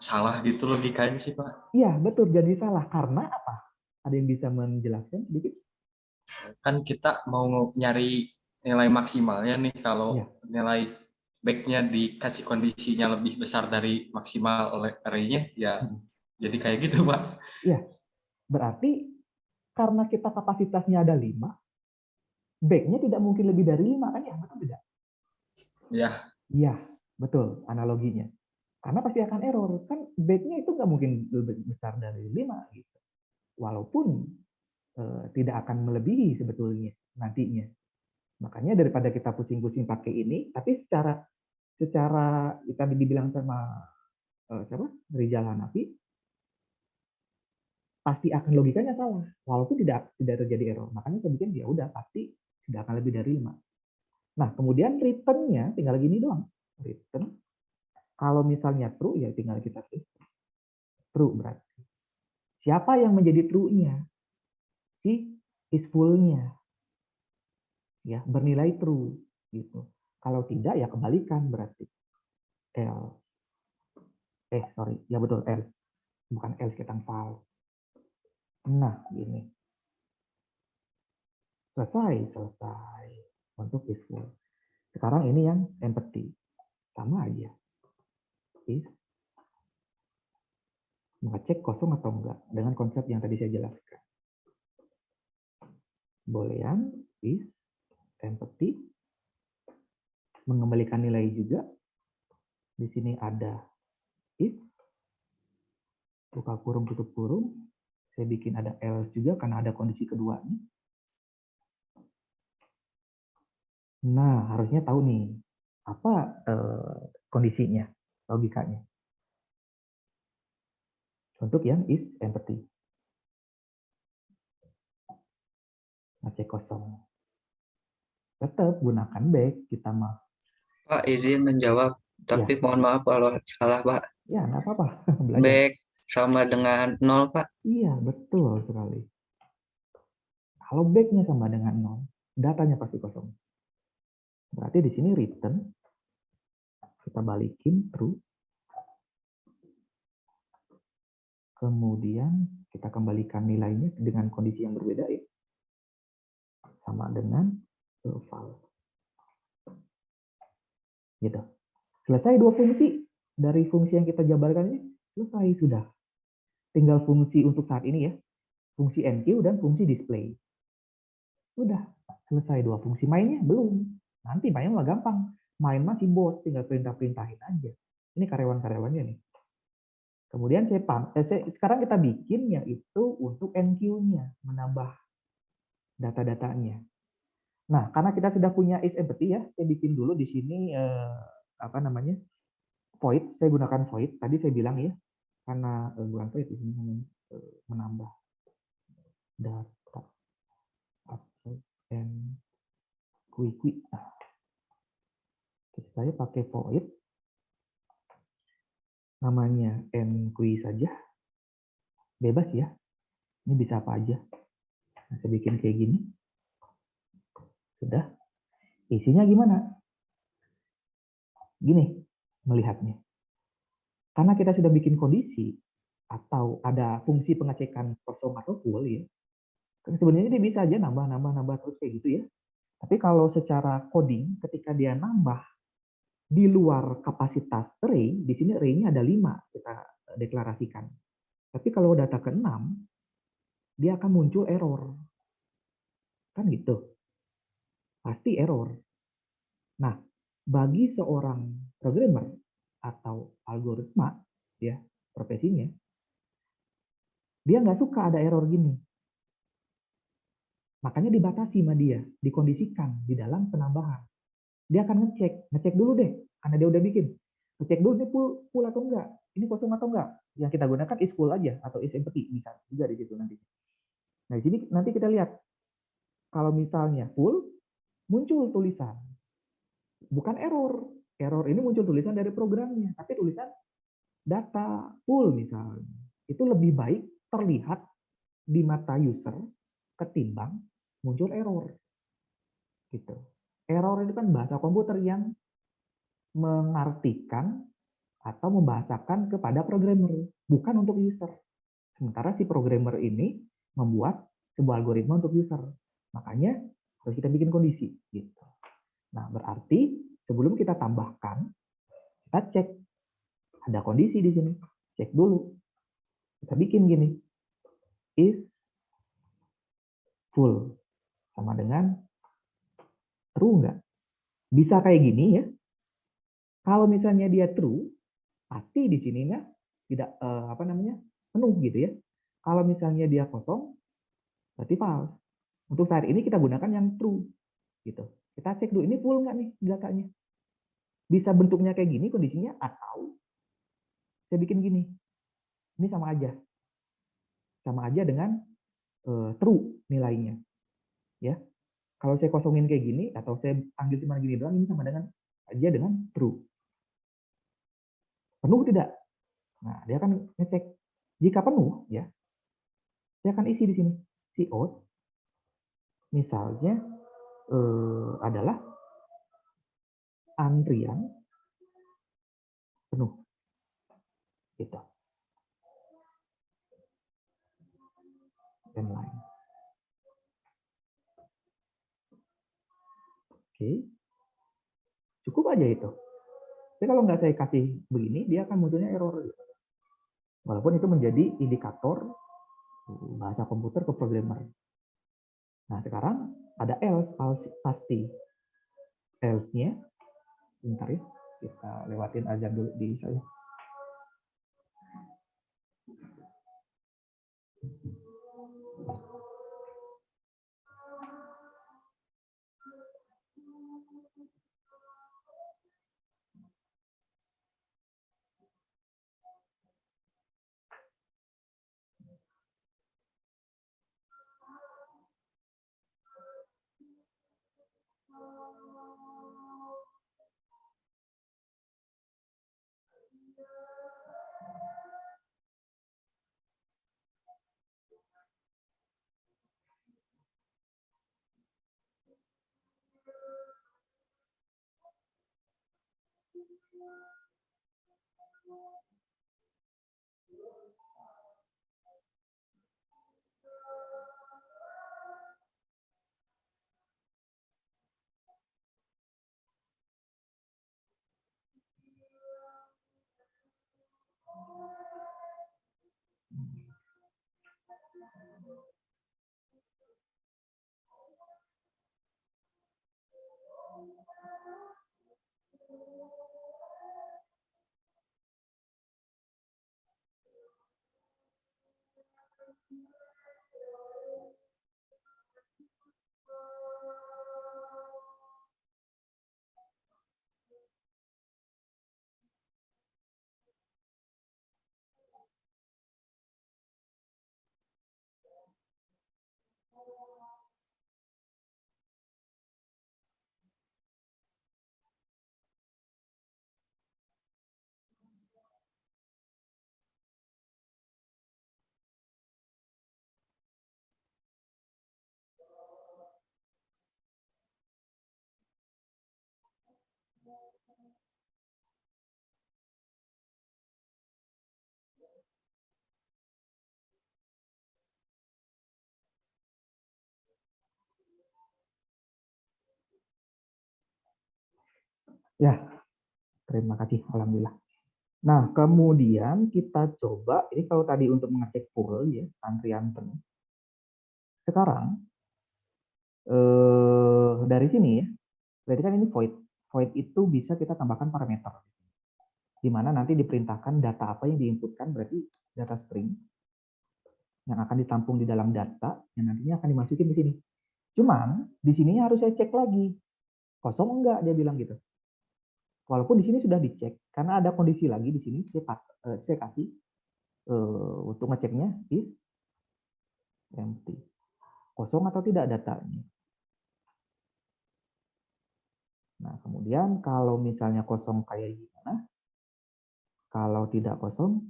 salah gitu logikanya sih Pak. Iya, betul. Jadi salah. Karena apa? Ada yang bisa menjelaskan sedikit? Kan kita mau nyari nilai maksimalnya nih, kalau Iya. nilai back-nya dikasih kondisinya lebih besar dari maksimal oleh array-nya, ya jadi kayak gitu Pak. Iya. Berarti karena kita kapasitasnya ada 5, back-nya tidak mungkin lebih dari 5 kan ya? Betul tidak? Ya. Iya, betul analoginya. Karena pasti akan error. Kan back-nya itu nggak mungkin lebih besar dari 5 gitu. Walaupun tidak akan melebihi sebetulnya nantinya. Makanya daripada kita pusing-pusing pakai ini, tapi secara tadi dibilang sama siapa? Rizal Hanafi, pasti akan logikanya salah, walaupun tidak terjadi error. Makanya saya bikin ya udah pasti tidak akan lebih dari 5. Nah, kemudian return-nya tinggal gini doang. Return kalau misalnya true ya tinggal kita true berarti. Siapa yang menjadi true-nya? Si is full-nya. Ya, bernilai true gitu. Kalau tidak ya kebalikan berarti else. Sorry, ya betul else. Bukan else, kita false. Nah, gini. Selesai untuk is full. Sekarang ini yang empty. Sama aja. Is mengecek kosong atau enggak dengan konsep yang tadi saya jelaskan. Boolean is empty, mengembalikan nilai juga. Di sini ada if, buka kurung tutup kurung, saya bikin ada else juga karena ada kondisi keduanya. Nah, harusnya tahu nih apa kondisinya, logikanya. Untuk yang is empty. Ngecek kosong. Tetap gunakan back, kita mah. Pak, izin menjawab. Tapi mohon maaf kalau salah, Pak. Ya, nggak apa-apa. Belajar. Back sama dengan 0, Pak. Iya, betul sekali. Kalau back-nya sama dengan 0, datanya pasti kosong. Berarti di sini return, kita balikin true. Kemudian kita kembalikan nilainya dengan kondisi yang berbeda ya. Sama dengan false. Gitu. Selesai dua fungsi. Dari fungsi yang kita jabarkan ini, selesai sudah. Tinggal fungsi untuk saat ini ya. Fungsi enqueue dan fungsi display. Sudah, selesai dua fungsi. Mainnya belum. Nanti mainnya malah gampang. Main masih bos, tinggal perintah-perintahin aja. Ini karyawan-karyawannya nih. Kemudian sekarang kita bikin yaitu untuk enqueue-nya, menambah data-datanya. Nah, karena kita sudah punya is empty ya, saya bikin dulu di sini void. Saya gunakan void. Tadi saya bilang ya, karena bukan void di sini namanya menambah data and quick. Nah, saya pakai void namanya enqueue saja, bebas ya. Ini bisa apa aja. Nah, saya bikin kayak gini. Sudah. Isinya gimana? Gini melihatnya. Karena kita sudah bikin kondisi atau ada fungsi pengecekan kosong atau full ya. Kan sebenarnya dia bisa aja nambah terus kayak gitu ya. Tapi kalau secara coding ketika dia nambah di luar kapasitas array, di sini array-nya ada 5 kita deklarasikan. Tapi kalau data ke-6 dia akan muncul error. Kan gitu. Pasti error. Nah, bagi seorang programmer atau algoritma ya profesinya, dia nggak suka ada error gini. Makanya dibatasi sama dia, dikondisikan di dalam penambahan. Dia akan ngecek dulu deh, karena dia udah bikin. Ngecek dulu ini full atau enggak, ini kosong atau enggak. Yang kita gunakan is full aja atau is empty bisa juga di situ nanti. Nah, di sini nanti kita lihat kalau misalnya full muncul tulisan bukan error. Error ini muncul tulisan dari programnya, tapi tulisan data full misalnya. Itu lebih baik terlihat di mata user ketimbang muncul error. Gitu. Error itu kan bahasa komputer yang mengartikan atau membahasakan kepada programmer, bukan untuk user. Sementara si programmer ini membuat sebuah algoritma untuk user. Makanya harus kita bikin kondisi. Gitu. Nah, berarti sebelum kita tambahkan, kita cek ada kondisi di sini. Cek dulu. Kita bikin gini. Is full. Sama dengan true enggak? Bisa kayak gini ya. Kalau misalnya dia true, pasti di sininya tidak penuh gitu ya. Kalau misalnya dia kosong, berarti false. Untuk saat ini kita gunakan yang true gitu. Kita cek dulu ini full nggak nih datanya. Bisa bentuknya kayak gini kondisinya atau saya bikin gini. Ini sama aja. Sama aja dengan true nilainya. Ya. Kalau saya kosongin kayak gini atau saya panggil cuma gini doang, ini sama dengan aja dengan true. Penuh tidak? Nah, dia akan ngecek. Jika penuh, ya, saya akan isi di sini. Cout, misalnya adalah antrian penuh. Gitu. Line. Oke. Cukup aja itu. Tapi kalau nggak saya kasih begini, dia akan munculnya error. Walaupun itu menjadi indikator bahasa komputer ke programmer. Nah, sekarang ada else pasti. Else-nya, bentar ya, kita lewatin aja dulu di saya. Ya, terima kasih. Alhamdulillah. Nah, kemudian kita coba, ini kalau tadi untuk mengecek full ya, antrian penuh. Sekarang, dari sini ya, berarti kan ini void. Void itu bisa kita tambahkan parameter. Di mana nanti diperintahkan data apa yang diinputkan, berarti data string yang akan ditampung di dalam data, yang nantinya akan dimasukin di sini. Cuman, di sini harus saya cek lagi. Kosong enggak, dia bilang gitu. Walaupun di sini sudah dicek, karena ada kondisi lagi di sini, saya kasih untuk ngeceknya is empty. Kosong atau tidak datanya. Nah, kemudian kalau misalnya kosong kayak gimana? Kalau tidak kosong,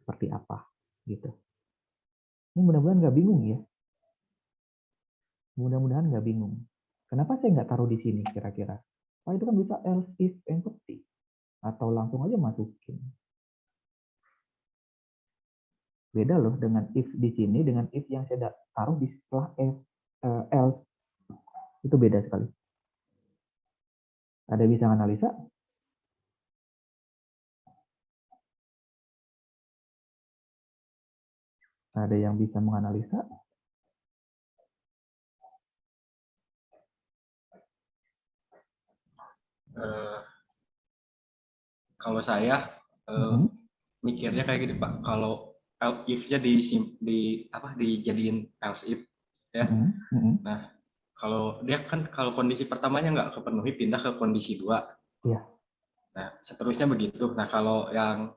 seperti apa? Gitu. Ini mudah-mudahan nggak bingung ya. Mudah-mudahan nggak bingung. Kenapa saya nggak taruh di sini kira-kira? Oh, itu kan bisa else if empty. Atau langsung aja masukin. Beda loh dengan if di sini, dengan if yang saya taruh di setelah else. Itu beda sekali. Ada yang bisa analisa? Ada yang bisa menganalisa? Kalau saya mikirnya kayak gini Pak, kalau if-nya dijadiin else if ya. Nah, kalau dia kan kalau kondisi pertamanya nggak kepenuhi pindah ke kondisi 2. Iya. Nah, seterusnya begitu. Nah, kalau yang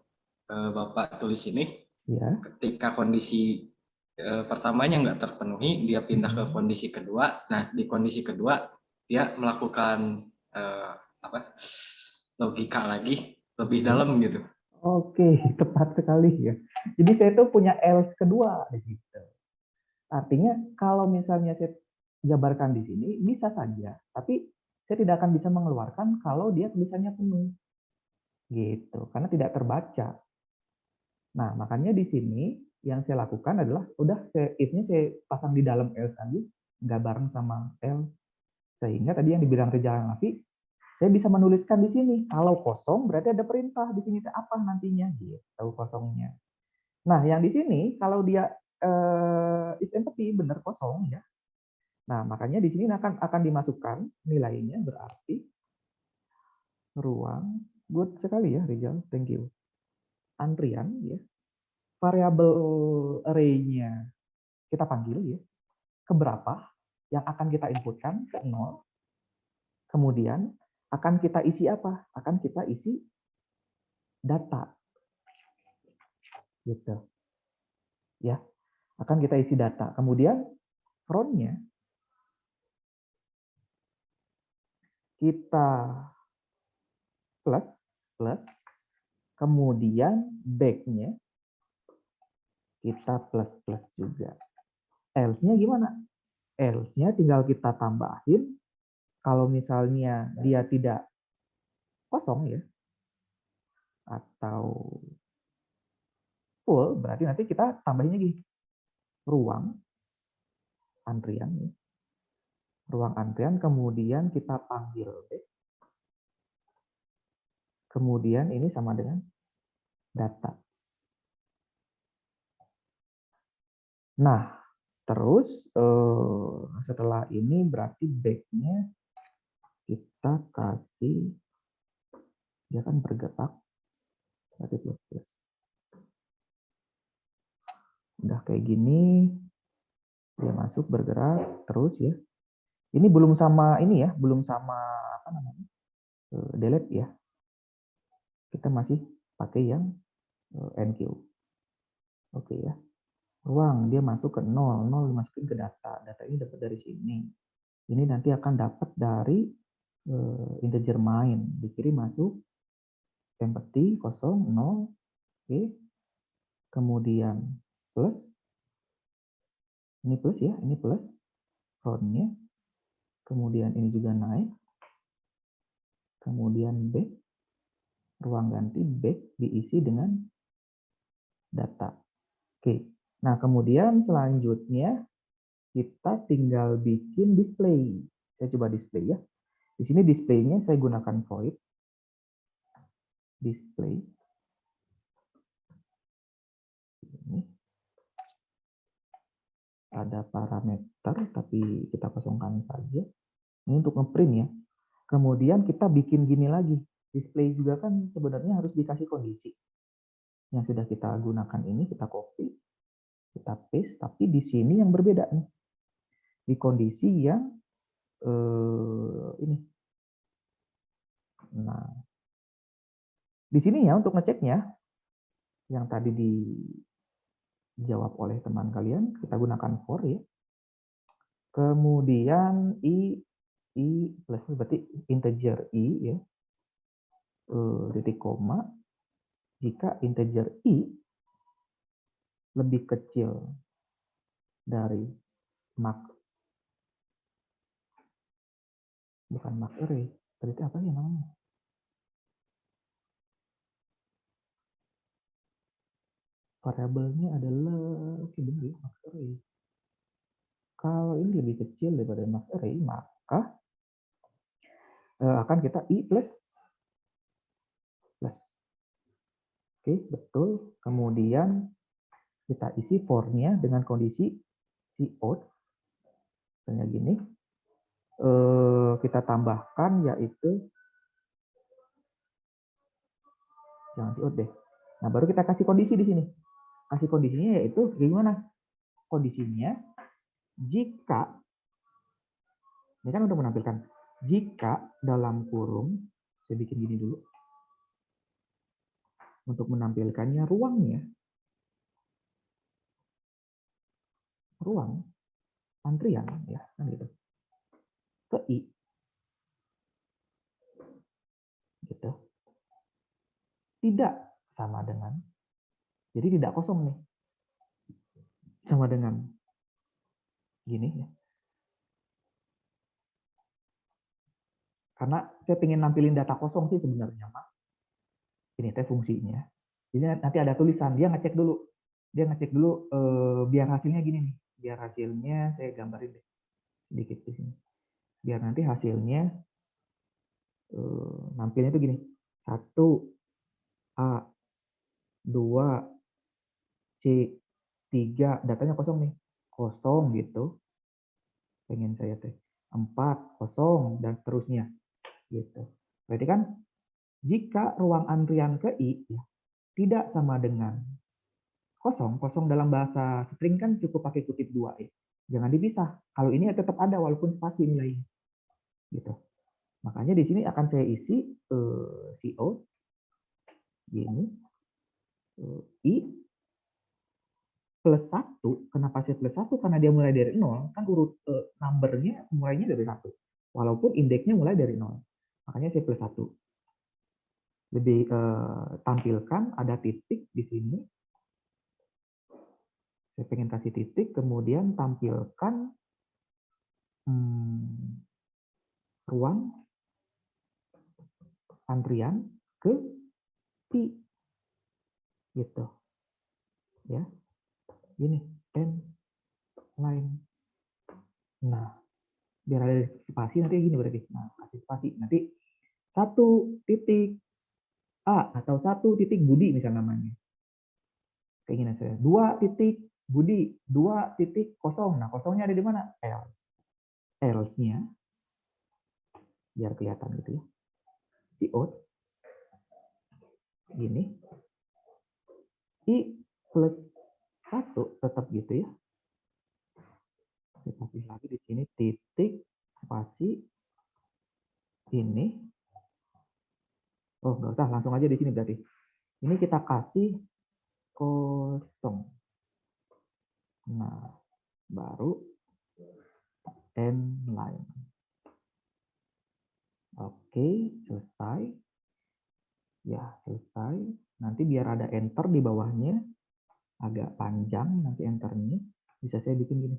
Bapak tulis ini, Ya. ketika kondisi pertamanya nggak terpenuhi, dia pindah ke kondisi kedua. Nah, di kondisi kedua dia melakukan logika lagi lebih dalam gitu. Oke, tepat sekali ya. Jadi saya tuh punya else kedua gitu. Artinya kalau misalnya saya jabarkan di sini bisa saja, tapi saya tidak akan bisa mengeluarkan kalau dia tulisannya penuh. Gitu, karena tidak terbaca. Nah, makanya di sini yang saya lakukan adalah if-nya saya pasang di dalam else aja, nggak bareng sama else. Sehingga tadi yang dibilang Rijal Hanafi, saya bisa menuliskan di sini. Kalau kosong berarti ada perintah di sini apa nantinya gitu kosongnya. Nah, yang di sini kalau dia is empty benar kosong ya. Nah, makanya di sini akan dimasukkan nilainya berarti ruang good sekali ya Rijal, thank you. Antrian ya. Variabel array-nya kita panggil ya. Keberapa yang akan kita inputkan ke 0. Kemudian akan kita isi apa? Akan kita isi data. Gitu. Ya. Akan kita isi data. Kemudian front-nya kita plus, kemudian back-nya kita plus juga. Else-nya gimana? Else-nya tinggal kita tambahin. Kalau misalnya dia tidak kosong ya, atau full, berarti nanti kita tambahinnya gini, ruang antrian ya. Ruang antrian, kemudian kita panggil back. Kemudian ini sama dengan data. Nah, terus setelah ini berarti back-nya kita kasih, dia kan bergerak, berarti plus. Udah kayak gini, dia masuk bergerak terus ya. Ini belum sama ini ya, belum sama apa namanya, delete ya. Kita masih pakai yang enqueue. Oke ya. Ruang dia masuk ke 0 dimasukin ke data. Data ini dapat dari sini. Ini nanti akan dapat dari integer main. Dikirim masuk empty 0 0. Oke. Kemudian plus. Ini plus ya, ini plus. Roundnya. Kemudian ini juga naik. Kemudian back. Ruang ganti back diisi dengan data. Oke. Nah, kemudian selanjutnya kita tinggal bikin display. Saya coba display ya. Di sini displaynya saya gunakan void display. Ini ada parameter tapi kita kosongkan saja. Ini untuk ngeprint ya. Kemudian kita bikin gini lagi. Display juga kan sebenarnya harus dikasih kondisi. Yang sudah kita gunakan ini kita copy, kita paste, tapi di sini yang berbeda nih. Di kondisi yang ini. Nah, di sini ya untuk ngeceknya, yang tadi dijawab oleh teman kalian, kita gunakan for ya. Kemudian i plus berarti integer i ya, titik koma. Jika integer i lebih kecil dari max, bukan max array, berarti apa ya namanya? Variabelnya adalah, oke benar ya, max array. Kalau ini lebih kecil daripada max array, maka akan kita i plus. Oke, betul. Kemudian kita isi for-nya dengan kondisi cout. Misalnya gini. Kita tambahkan yaitu, jangan cout deh. Nah, baru kita kasih kondisi di sini. Kasih kondisinya yaitu gimana? Kondisinya jika, ini kan udah menampilkan, jika dalam kurung, saya bikin gini dulu. Untuk menampilkannya ruangnya, ruang antrian ya, kan gitu. Ke i, gitu. Tidak sama dengan, jadi tidak kosong nih, sama dengan gini ya. Karena saya pengen nampilin data kosong sih sebenarnya, Mak. Ini teh fungsinya. Jadi nanti ada tulisan, dia ngecek dulu. Dia ngecek dulu biar hasilnya gini nih. Biar hasilnya saya gambarin deh sedikit di sini. Biar nanti hasilnya nampilnya itu gini. 1 A 2 C 3 datanya kosong nih. Kosong gitu. Pengen saya teh 4 kosong dan seterusnya. Gitu. Berarti kan jika ruang antrian ke I ya, tidak sama dengan kosong dalam bahasa string kan cukup pakai kutip 2 ya. Jangan dipisah. Kalau ini tetap ada walaupun spasi nilainya. Gitu. Makanya di sini akan saya isi CO gini I plus 1. Kenapa saya plus 1? Karena dia mulai dari 0, kan urut numbernya mulainya dari 1. Walaupun indeksnya mulai dari 0. Makanya saya plus 1. Lebih tampilkan ada titik di sini. Saya pengen kasih titik, kemudian tampilkan ruang antrian ke P gitu ya, gini end line. Nah biar ada spasi nanti gini berarti, nah kasih spasi nanti 1 titik A atau 1 titik Budi misal namanya, keinginan saya 2 titik Budi 2 titik kosong. Nah kosongnya ada di mana? else-nya biar kelihatan gitu ya, cout gini I plus 1 tetap gitu ya. Saya kasih lagi di sini titik spasi ini. Oh nggak usah, langsung aja di sini berarti. Ini kita kasih kosong. Nah baru end line. Oke selesai. Ya selesai. Nanti biar ada enter di bawahnya agak panjang nanti enternya. Bisa saya bikin gini.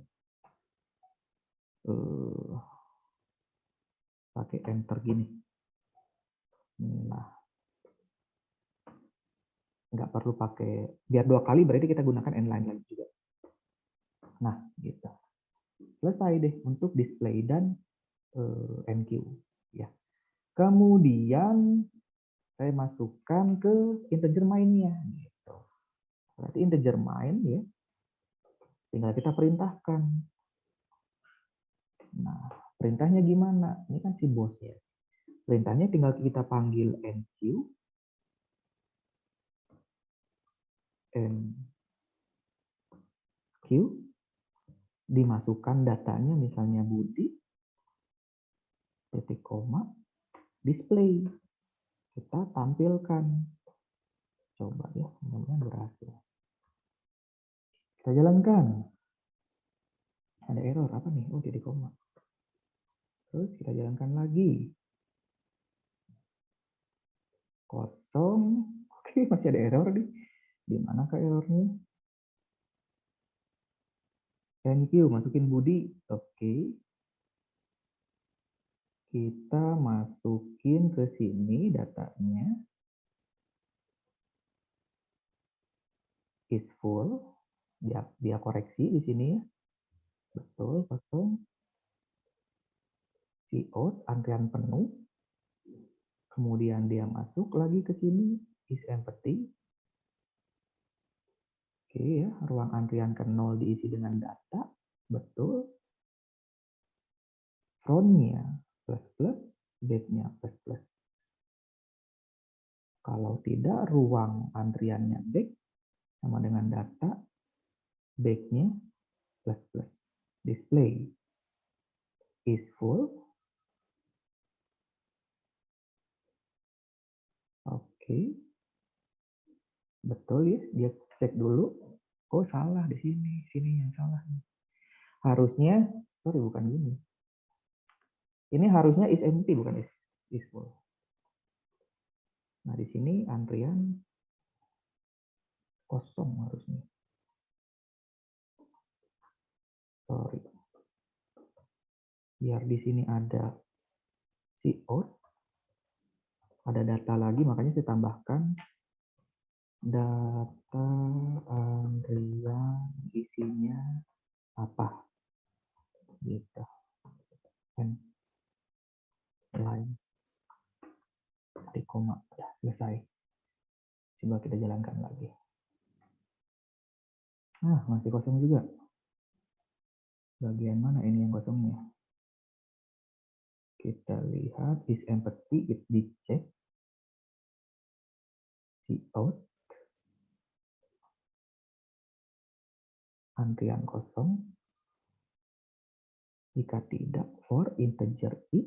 Pakai enter gini. Nah, nggak perlu pakai, biar 2 kali berarti kita gunakan endline lagi juga. Nah, gitu. Selesai deh untuk display dan enqueue. Ya. Kemudian saya masukkan ke integer main-nya. Gitu. Berarti integer main ya, tinggal kita perintahkan. Nah, perintahnya gimana? Ini kan si bos ya. Perintahnya tinggal kita panggil enqueue. Enqueue. Dimasukkan datanya misalnya Budi. Titik koma. Display. Kita tampilkan. Coba ya, mudah-mudahan berhasil. Kita jalankan. Ada error apa nih? Oh, titik koma. Terus kita jalankan lagi. Kosong. Oke, masih ada error nih. Di mana ke errornya? Enqueue, masukin Budi. Oke. Kita masukin ke sini datanya. Is full. Dia koreksi di sini ya. Betul, kosong. Cout, antrian penuh. Kemudian dia masuk lagi ke sini, is empty. Oke ya, ruang antrian ke 0 diisi dengan data. Betul. Front-nya plus plus, back-nya plus plus. Kalau tidak, ruang antriannya back sama dengan data, back-nya plus plus. Display is full. Oke. Betul ya, dia cek dulu. Oh salah di sini yang salah. Harusnya, sorry bukan gini. Ini harusnya is empty bukan is full. Nah di sini antrian kosong harusnya. Sorry. Biar di sini ada cout, ada data lagi, makanya saya tambahkan data antrian isinya apa gitu. And line di koma ya selesai. Coba kita jalankan lagi. Nah masih kosong juga. Bagian mana ini yang kosongnya? Kita lihat is empty, it dicek. Cout. Antrian kosong. Jika tidak, for integer I.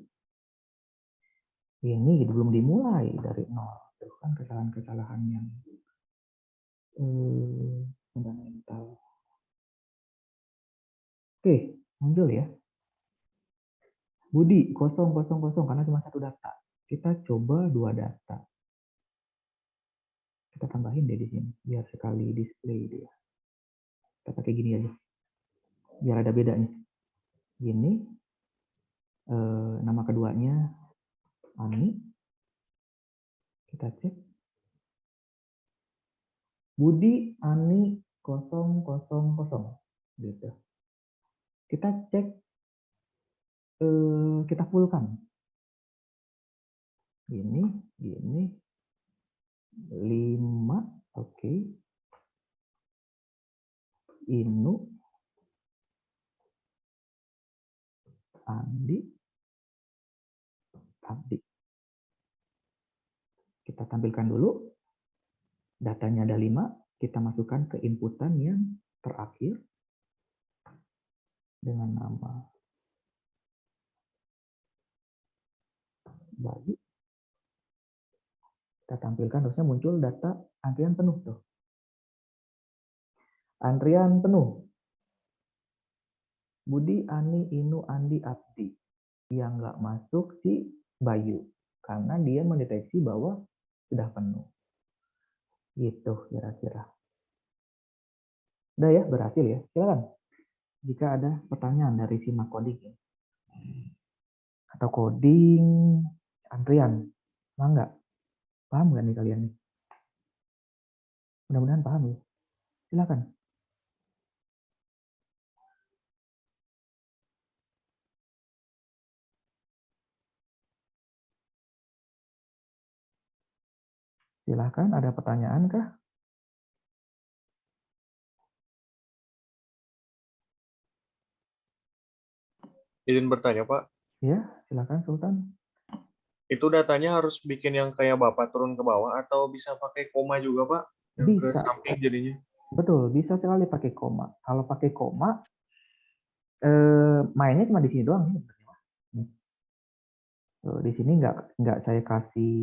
Ini belum dimulai dari 0. Itu kan kesalahan-kesalahan yang fundamental. Oke, muncul ya. Budi, kosong, karena cuma 1 data. Kita coba 2 data. Kita tambahin deh di sini, biar sekali display dia. Kita pakai gini aja, biar ada bedanya. Gini, nama keduanya Ani. Kita cek. Budi, Ani, 000. Gitu. Kita cek, kita fullkan. Gini, 5, oke. Inu, Andi, Abdi. Kita tampilkan dulu. Datanya ada 5, kita masukkan ke inputan yang terakhir dengan nama Bayu. Kita tampilkan, harusnya muncul data antrian penuh tuh. Antrian penuh. Budi, Ani, Inu, Andi, Abdi. Yang nggak masuk si Bayu. Karena dia mendeteksi bahwa sudah penuh. Gitu kira-kira. Udah ya, berhasil ya. Silakan. Jika ada pertanyaan dari simak coding ya. Atau coding antrian. Nggak? Paham nggak nih kalian nih? Mudah-mudahan paham ya. Silakan. Silakan, ada pertanyaan kah? Izin bertanya, Pak. Ya, silakan Sultan. Itu datanya harus bikin yang kayak Bapak turun ke bawah atau bisa pakai koma juga, Pak? Yang ke Bisa. samping jadinya. Betul, bisa sekali pakai koma. Kalau pakai koma, mainnya cuma di sini doang. Di sini nggak saya kasih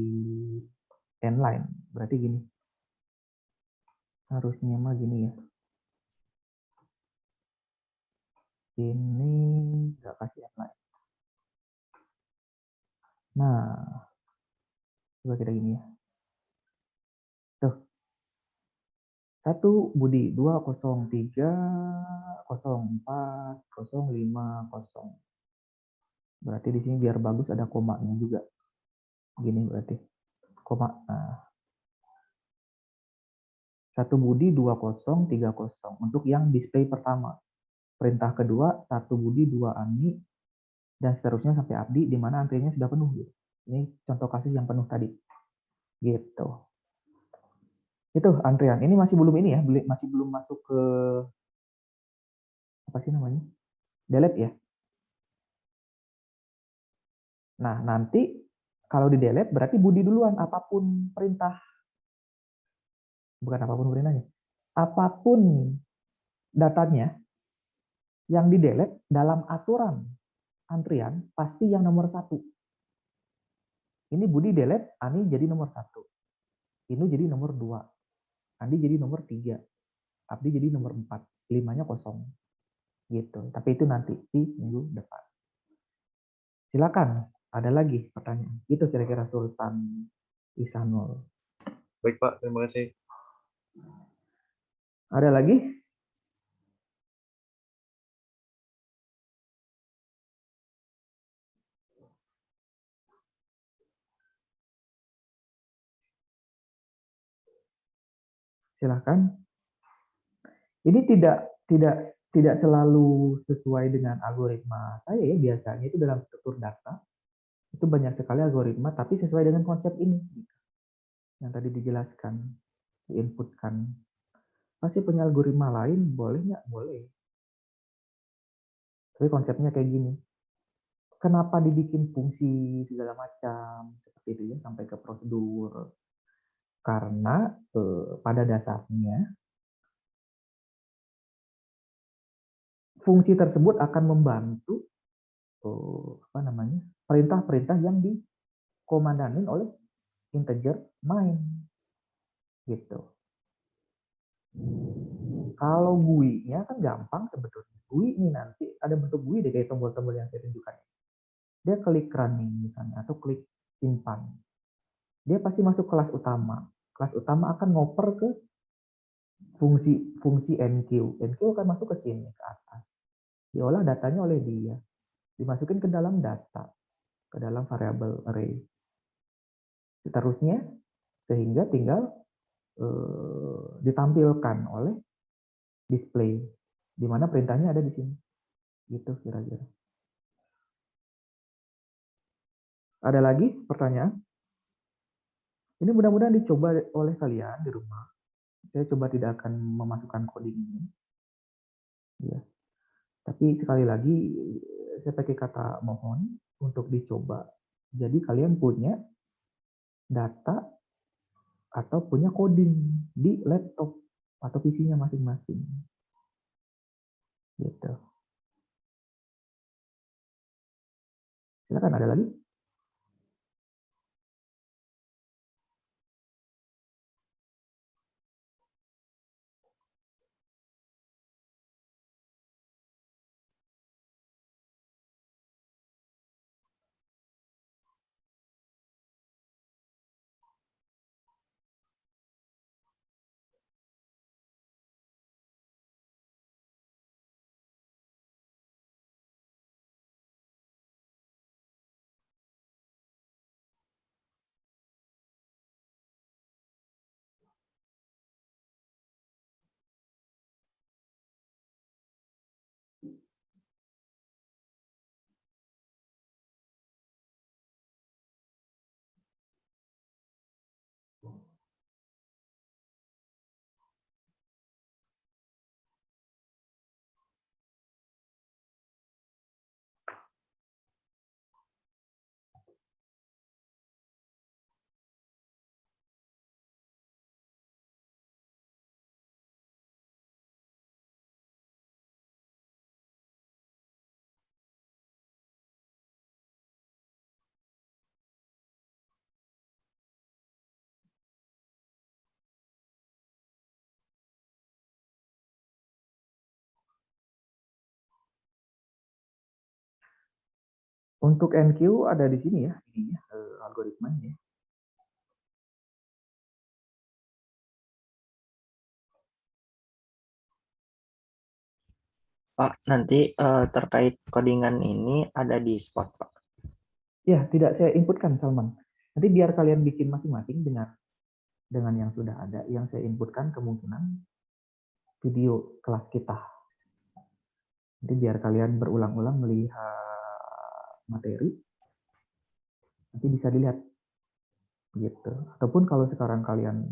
inline. Berarti gini. Harusnya mah gini ya. Ini nggak kasih inline. Nah, coba kita gini ya. Tuh. 1 Budi, 203 04 050. Berarti di sini biar bagus ada komanya juga. Gini berarti. Koma. Nah. 1 Budi 2030 untuk yang display pertama. Perintah kedua 1 Budi 2 Ani dan seterusnya sampai Abdi di mana antriannya sudah penuh. Ini contoh kasus yang penuh tadi. Gitu. Itu antrian. Ini masih belum ini ya, masih belum masuk ke apa sih namanya? Delete ya. Nah, nanti kalau di delete berarti Budi duluan apapun perintah. Bukan apapun perintahnya. Apapun datanya yang di delete dalam aturan antrian pasti yang nomor 1. Ini Budi delete, Ani jadi nomor 1. Inu jadi nomor 2. Andi jadi nomor 3. Abdi jadi nomor 4. 5-nya kosong. Gitu. Tapi itu nanti di minggu depan. Silakan. Ada lagi pertanyaan. Itu kira-kira Sultan Isanul. Baik, Pak. Terima kasih. Ada lagi? Silahkan. Ini tidak selalu sesuai dengan algoritma saya ya. Biasanya itu dalam struktur data itu banyak sekali algoritma, tapi sesuai dengan konsep ini yang tadi dijelaskan, diinputkan. Pasti punya algoritma lain, boleh nggak? Boleh. Tapi konsepnya kayak gini. Kenapa dibikin fungsi segala macam seperti itu ya sampai ke prosedur? Karena pada dasarnya fungsi tersebut akan membantu perintah-perintah yang dikomandanin oleh integer main gitu. Kalau GUI-nya kan gampang sebetulnya. GUI ini nanti ada bentuk GUI deh kayak tombol-tombol yang saya tunjukkan. Dia klik running misalnya atau klik simpan. Dia pasti masuk kelas utama. Kelas utama akan ngoper ke fungsi enqueue. Enqueue akan masuk ke sini ke atas. Diolah datanya oleh dia. Dimasukin ke dalam data, ke dalam variabel array. Seterusnya Sehingga tinggal ditampilkan oleh display, di mana perintahnya ada di sini. Gitu kira-kira. Ada lagi pertanyaan? Ini mudah-mudahan dicoba oleh kalian di rumah. Saya coba tidak akan memasukkan coding ini. Ya. Tapi sekali lagi, saya pakai kata mohon untuk dicoba. Jadi kalian punya data atau punya coding di laptop atau PC-nya masing-masing. Gitu. Silakan, ada lagi? Untuk NQ ada di sini ya, ininya, algoritmanya. Pak, nanti terkait codingan ini ada di spot, Pak. Ya, tidak saya inputkan, Salman. Nanti biar kalian bikin masing-masing dengan yang sudah ada. Yang saya inputkan kemungkinan video kelas kita. Nanti biar kalian berulang-ulang melihat materi, nanti bisa dilihat. Gitu. Ataupun kalau sekarang kalian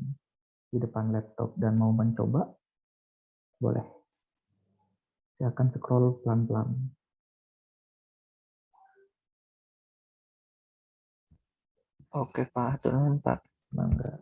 di depan laptop dan mau mencoba, boleh. Saya akan scroll pelan-pelan. Oke, Pak. Turun, Pak. Mangga.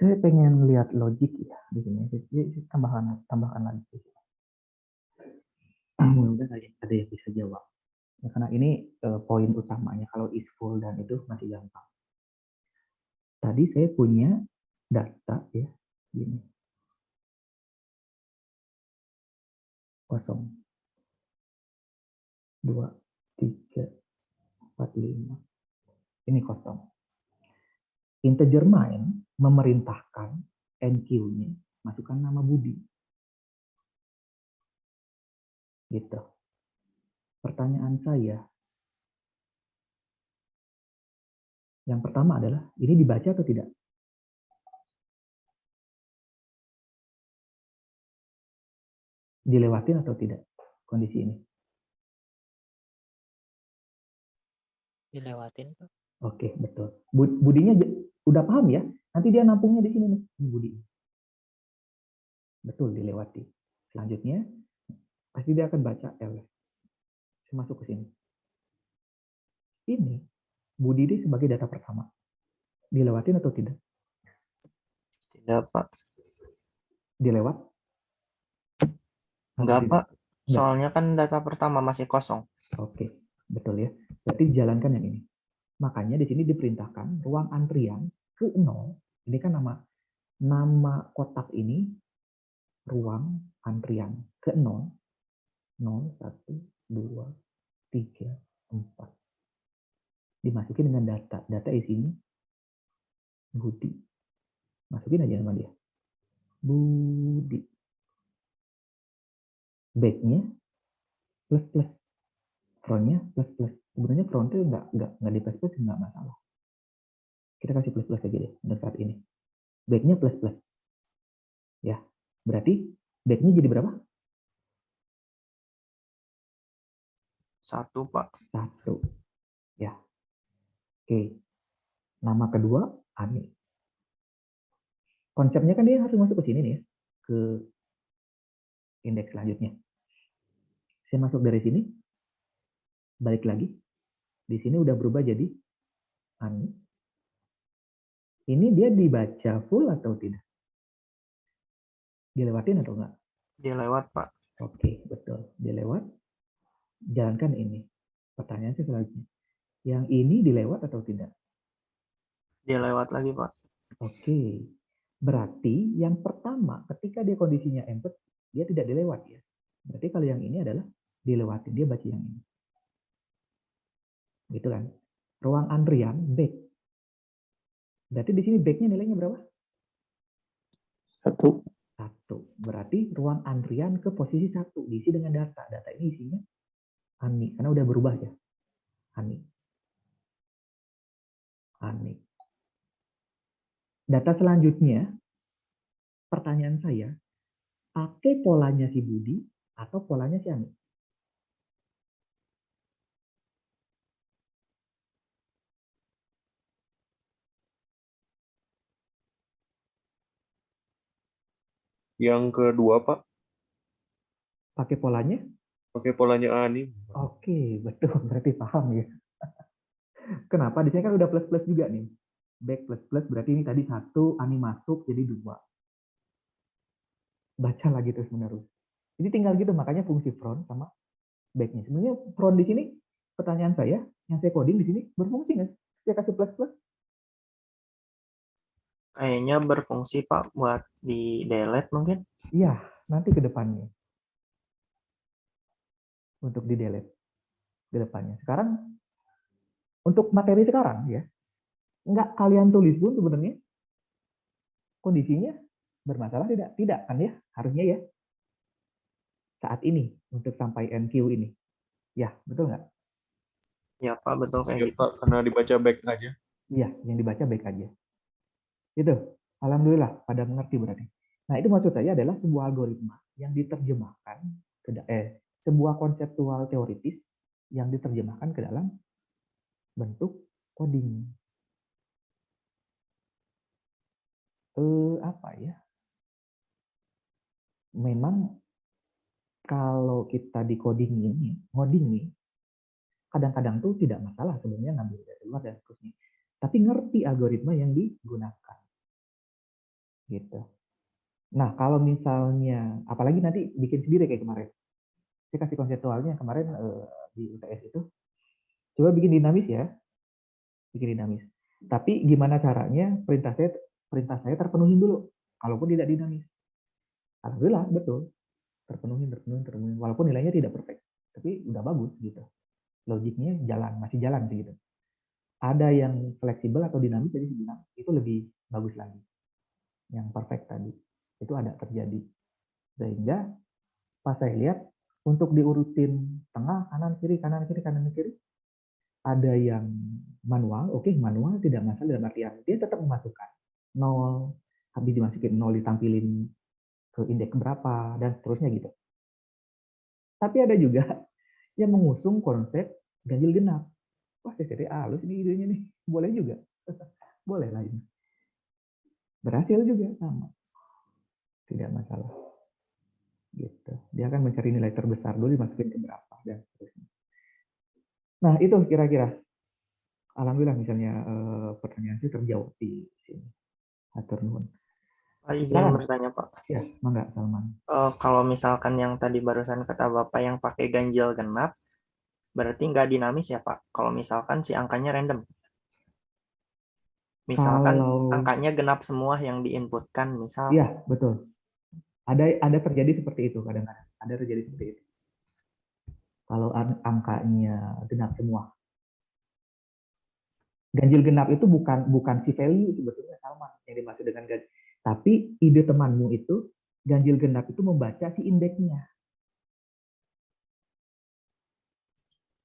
Saya pengen lihat logik ya di sini. Jadi tambahkan lagi. Mudah-mudahan ada yang bisa jawab. Ya, karena ini poin utamanya. Kalau is full dan itu masih gampang. Tadi saya punya data ya, gini. Kosong. 2, 3, 4, 5. Ini kosong. Integer main memerintahkan NQ-nya masukkan nama Budi. Gitu. Pertanyaan saya yang pertama adalah, ini dibaca atau tidak? Dilewatin atau tidak kondisi ini? Dilewatin, Pak. Oke, betul. Budinya udah paham ya? Nanti dia nampungnya di sini nih, ini Budi. Betul, dilewati. Selanjutnya, pasti dia akan baca L. Saya masuk ke sini. Ini, Budi ini sebagai data pertama. Dilewatin atau tidak? Tidak, Pak. Dilewat? Atau Enggak, tidak? Pak. Enggak. Soalnya kan data pertama masih kosong. Oke, betul ya. Berarti jalankan yang ini. Makanya di sini diperintahkan ruang antrian ke 0. Ini kan nama kotak ini ruang antrian ke 0. 0, 1, 2, 3, 4. Dimasukin dengan data. Data isinya Budi. Masukin aja nama dia. Budi. Back-nya plus. Front-nya plus. Sebenarnya front-nya nggak di plus nggak masalah. Kita kasih plus aja deh untuk saat ini. Back-nya plus. Ya, berarti back-nya jadi berapa? 1, Pak. 1. Ya. Oke. Nama kedua Ani. Konsepnya kan dia harus masuk ke sini nih ya, ke indeks selanjutnya. Saya masuk dari sini, balik lagi. Di sini udah berubah jadi Ani. Ini dia dibaca full atau tidak? Dilewatin atau enggak? Dia lewat, Pak. Oke, betul. Dilewat. Jalankan ini. Pertanyaan saya selanjutnya. Yang ini dilewat atau tidak? Dia lewat lagi, Pak. Oke. Berarti yang pertama, ketika dia kondisinya empty, dia tidak dilewat ya. Berarti kalau yang ini adalah dilewati. Dia baca yang ini. Gitu kan. Ruang antrian, back. Berarti di sini back-nya nilainya berapa? 1. 1. Berarti ruang antrian ke posisi 1. Diisi dengan data. Data ini isinya Ani. Karena udah berubah ya. Ani. Data selanjutnya, pertanyaan saya, pakai polanya si Budi atau polanya si Ani? Yang kedua, Pak, Pakai polanya? pakai polanya Ani. Oke, betul. Berarti paham ya. Kenapa? Di sini kan udah plus-plus juga nih. Back plus-plus, berarti ini tadi 1, Ani masuk jadi 2. Baca lagi terus menerus. Jadi tinggal gitu, makanya fungsi front sama back-nya. Sebenarnya front di sini, pertanyaan saya, yang saya coding di sini, berfungsi nggak? Saya kasih plus-plus? Kayaknya berfungsi, Pak, buat di delete mungkin. Iya, nanti ke depannya. Untuk di delete ke depannya. Sekarang, untuk materi sekarang ya, nggak kalian tulis pun sebenarnya kondisinya bermasalah tidak? Tidak kan ya? Harusnya ya. Saat ini, untuk sampai NQ ini. Ya, betul nggak? Ya, Pak, betul kayak Ya, gitu. Pak, karena dibaca back aja. Iya, yang dibaca baik aja. Itu, alhamdulillah pada mengerti berarti. Nah, itu maksud saya adalah sebuah algoritma yang diterjemahkan ke sebuah konseptual teoritis yang diterjemahkan ke dalam bentuk coding. Apa ya? Memang kalau kita di ngoding nih, kadang-kadang tuh tidak masalah sebenarnya ngambil dari luar dan seterusnya. Tapi ngerti algoritma yang digunakan. Gitu. Nah, kalau misalnya, apalagi nanti bikin sendiri kayak kemarin. Saya kasih konseptualnya kemarin di UTS itu. Coba bikin dinamis ya. Bikin dinamis. Tapi gimana caranya perintah saya terpenuhin dulu. Kalaupun tidak dinamis. Alhamdulillah, betul. Terpenuhin. Walaupun nilainya tidak perfect. Tapi udah bagus gitu. Logiknya masih jalan sih gitu. Ada yang fleksibel atau dinamis, jadi bilang itu lebih bagus lagi. Yang perfect tadi. Itu ada terjadi. Sehingga pas saya lihat, untuk diurutin tengah, kanan, kiri, ada yang manual, oke, manual tidak masalah dalam artian dia tetap memasukkan 0, habis dimasukin 0 ditampilin ke indeks berapa, dan seterusnya gitu. Tapi ada juga yang mengusung konsep ganjil genap. Wah, CCTV halus nih idenya nih. Boleh juga. Boleh lah ini. Berhasil juga sama. Tidak masalah. Gitu. Dia akan mencari nilai terbesar dulu dimasukin ke berapa dan seterusnya. Nah, itu kira-kira. Alhamdulillah misalnya pertanyaan saya terjawab di sini. Hatur nuhun. Pak, izin Silakan. bertanya, Pak. Ya, mangga Salman. Kalau misalkan yang tadi barusan kata Bapak yang pakai ganjil genap, berarti nggak dinamis ya, Pak? Kalau misalkan si angkanya random. Misalkan Kalau angkanya genap semua yang diinputkan, misal. iya, betul. Ada terjadi seperti itu kadang-kadang. Ada terjadi seperti itu. Kalau angkanya genap semua. Ganjil genap itu bukan si value sebetulnya Salman yang dimaksud dengan ganjil. Tapi ide temanmu itu ganjil genap itu membaca si indeksnya.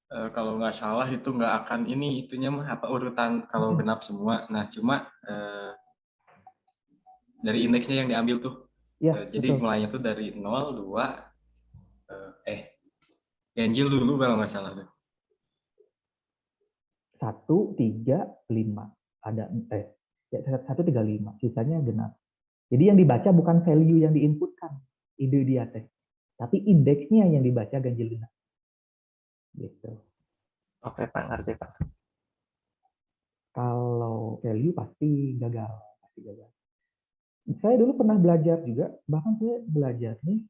Kalau nggak salah itu nggak akan ini itunya mah apa urutan kalau genap semua. Nah cuma dari indeksnya yang diambil tuh. Ya, Jadi betul. mulainya tuh dari 0, 2, ganjil dulu kalau nggak salah tuh. 1, 3, 5. Ada 1, 3, 5. Sisanya genap. Jadi yang dibaca bukan value yang diinputkan, ide dia teh. Tapi indeksnya yang dibaca ganjil genap. Gitu. Oke, Pak, ngerti, Pak. Kalau value pasti gagal. Saya dulu pernah belajar juga, bahkan saya belajar nih,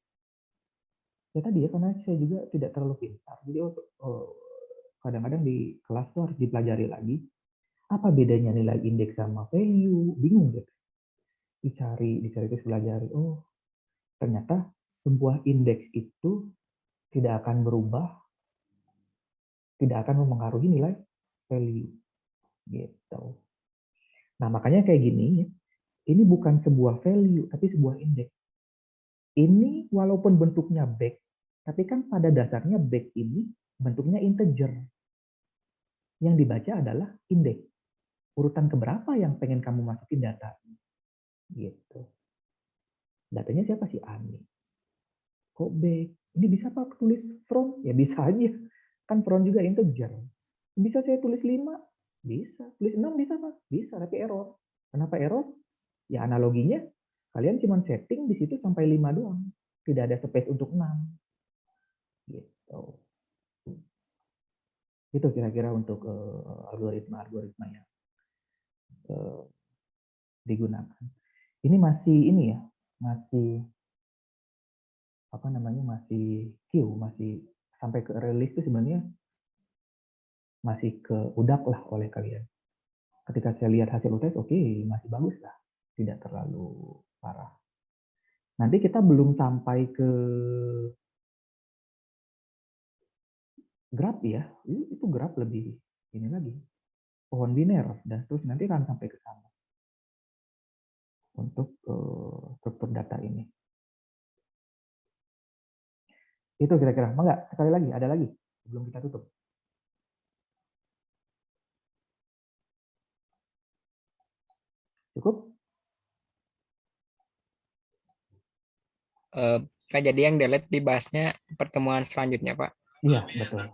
ya tadi ya, karena saya juga tidak terlalu pintar. Jadi kadang-kadang di kelas tuh harus dipelajari lagi, apa bedanya nilai indeks sama value, bingung gitu. Dicari terus pelajari, oh ternyata sebuah indeks itu tidak akan berubah, tidak akan mempengaruhi nilai value. Gitu. Nah makanya kayak gini, ini bukan sebuah value, tapi sebuah indeks. Ini walaupun bentuknya back, tapi kan pada dasarnya back ini bentuknya integer. Yang dibaca adalah indeks. Urutan keberapa yang pengen kamu masukin data. Gitu. Datanya siapa sih? Ani. Kok back? Ini bisa Pak tulis front? Ya bisa aja. Kan front juga integer. Bisa saya tulis 5? Bisa. Tulis 6 bisa Pak? Bisa, tapi error. Kenapa error? Ya analoginya, kalian cuma setting di situ sampai 5 doang. Tidak ada space untuk 6. Gitu. Itu kira-kira untuk algoritma yang digunakan. Ini masih masih queue, masih sampai ke release itu sebenarnya masih ke udak lah oleh kalian. Ketika saya lihat hasil UTS, oke, masih bagus lah, tidak terlalu parah. Nanti kita belum sampai ke graph ya, itu graph lebih ini lagi, pohon biner, dan terus nanti akan sampai ke sana untuk struktur data ini. Itu kira-kira. Enggak, sekali lagi, ada lagi sebelum kita tutup. Cukup? Pak, jadi yang delete dibahasnya pertemuan selanjutnya, Pak. Iya, betul.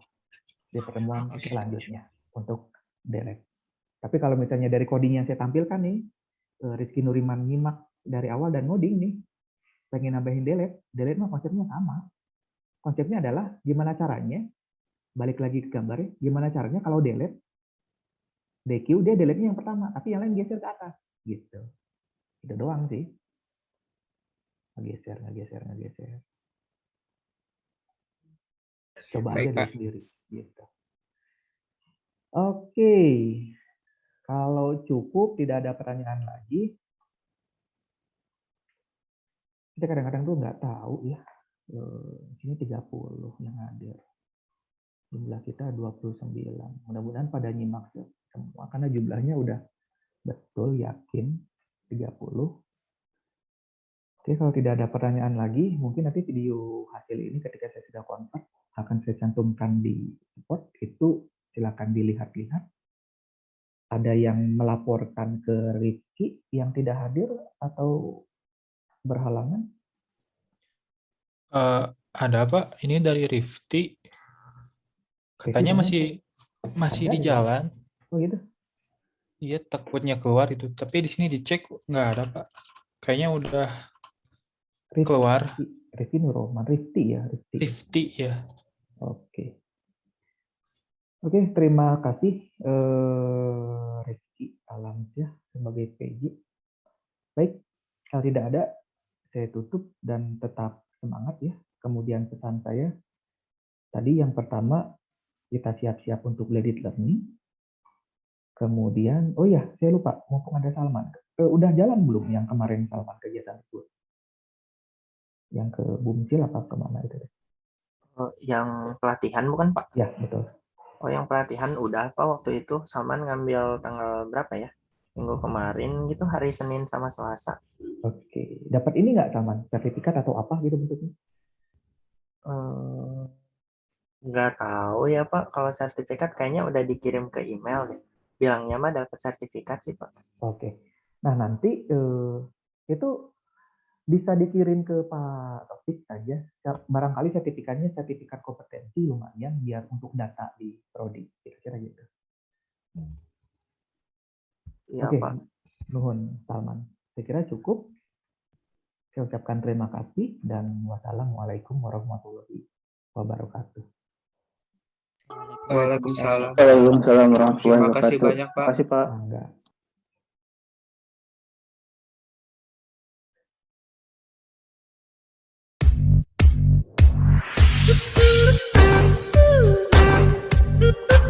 Di pertemuan selanjutnya untuk delete. Tapi kalau misalnya dari coding yang saya tampilkan nih, Rizky Nuriman nyimak dari awal dan ngoding nih, pengen nambahin delete mah konsepnya sama. Konsepnya adalah gimana caranya, balik lagi ke gambarnya, gimana caranya kalau delete, DQ dia delete-nya yang pertama, tapi yang lain geser ke atas. Gitu. Itu doang sih. Ngegeser. Coba Baik, aja Pak. dulu sendiri. Gitu. Oke. Kalau cukup, tidak ada pertanyaan lagi. Kita kadang-kadang tuh nggak tahu ya. Sini 30 yang hadir. Jumlah kita 29. Mudah-mudahan pada nyimak semua. Karena jumlahnya udah betul, yakin. 30. Oke, kalau tidak ada pertanyaan lagi, mungkin nanti video hasil ini ketika saya sudah convert, akan saya cantumkan di support. Itu silakan dilihat-lihat. Ada yang melaporkan ke Rizky yang tidak hadir atau berhalangan? Ada apa? Ini dari Rifty. Katanya Rifty masih Ada di ya? jalan. Oh gitu. Iya, takutnya keluar itu. Tapi di sini dicek nggak ada, Pak. Kayaknya udah keluar. Rifty Nuroman, Rifty ya, Rifty. Rifty ya. Oke. Oke, terima kasih Rifki Alamsyah sebagai PJ. Baik, kalau tidak ada, saya tutup dan tetap semangat ya. Kemudian pesan saya, tadi yang pertama, kita siap-siap untuk blended learning. Kemudian, oh ya, saya lupa, mumpung ada Salman. Udah jalan belum yang kemarin Salman kegiatan itu? Yang ke Bumsil apa kemana itu? Yang pelatihan bukan Pak? Ya, betul. Oh, yang pelatihan udah Pak waktu itu. Salman ngambil tanggal berapa ya? Minggu kemarin gitu, hari Senin sama Selasa. Oke, dapat ini nggak Salman? Sertifikat atau apa gitu bentuknya? Nggak tahu ya Pak. Kalau sertifikat kayaknya udah dikirim ke email deh. Bilangnya mah dapat sertifikat sih Pak. Oke. Nah nanti itu bisa dikirim ke Pak Taufik saja. Barangkali sertifikatnya sertifikat kompetensi lumayan biar untuk data di prodi. Kira-kira gitu. Iya Oke, Pak. nuhun Salman. Saya kira cukup. Saya ucapkan terima kasih dan wassalamualaikum warahmatullahi wabarakatuh. Waalaikumsalam. Waalaikumsalam warahmatullahi Terima kasih wabarakatuh. banyak, Pak. Terima kasih, Pak. Enggak. Ooh.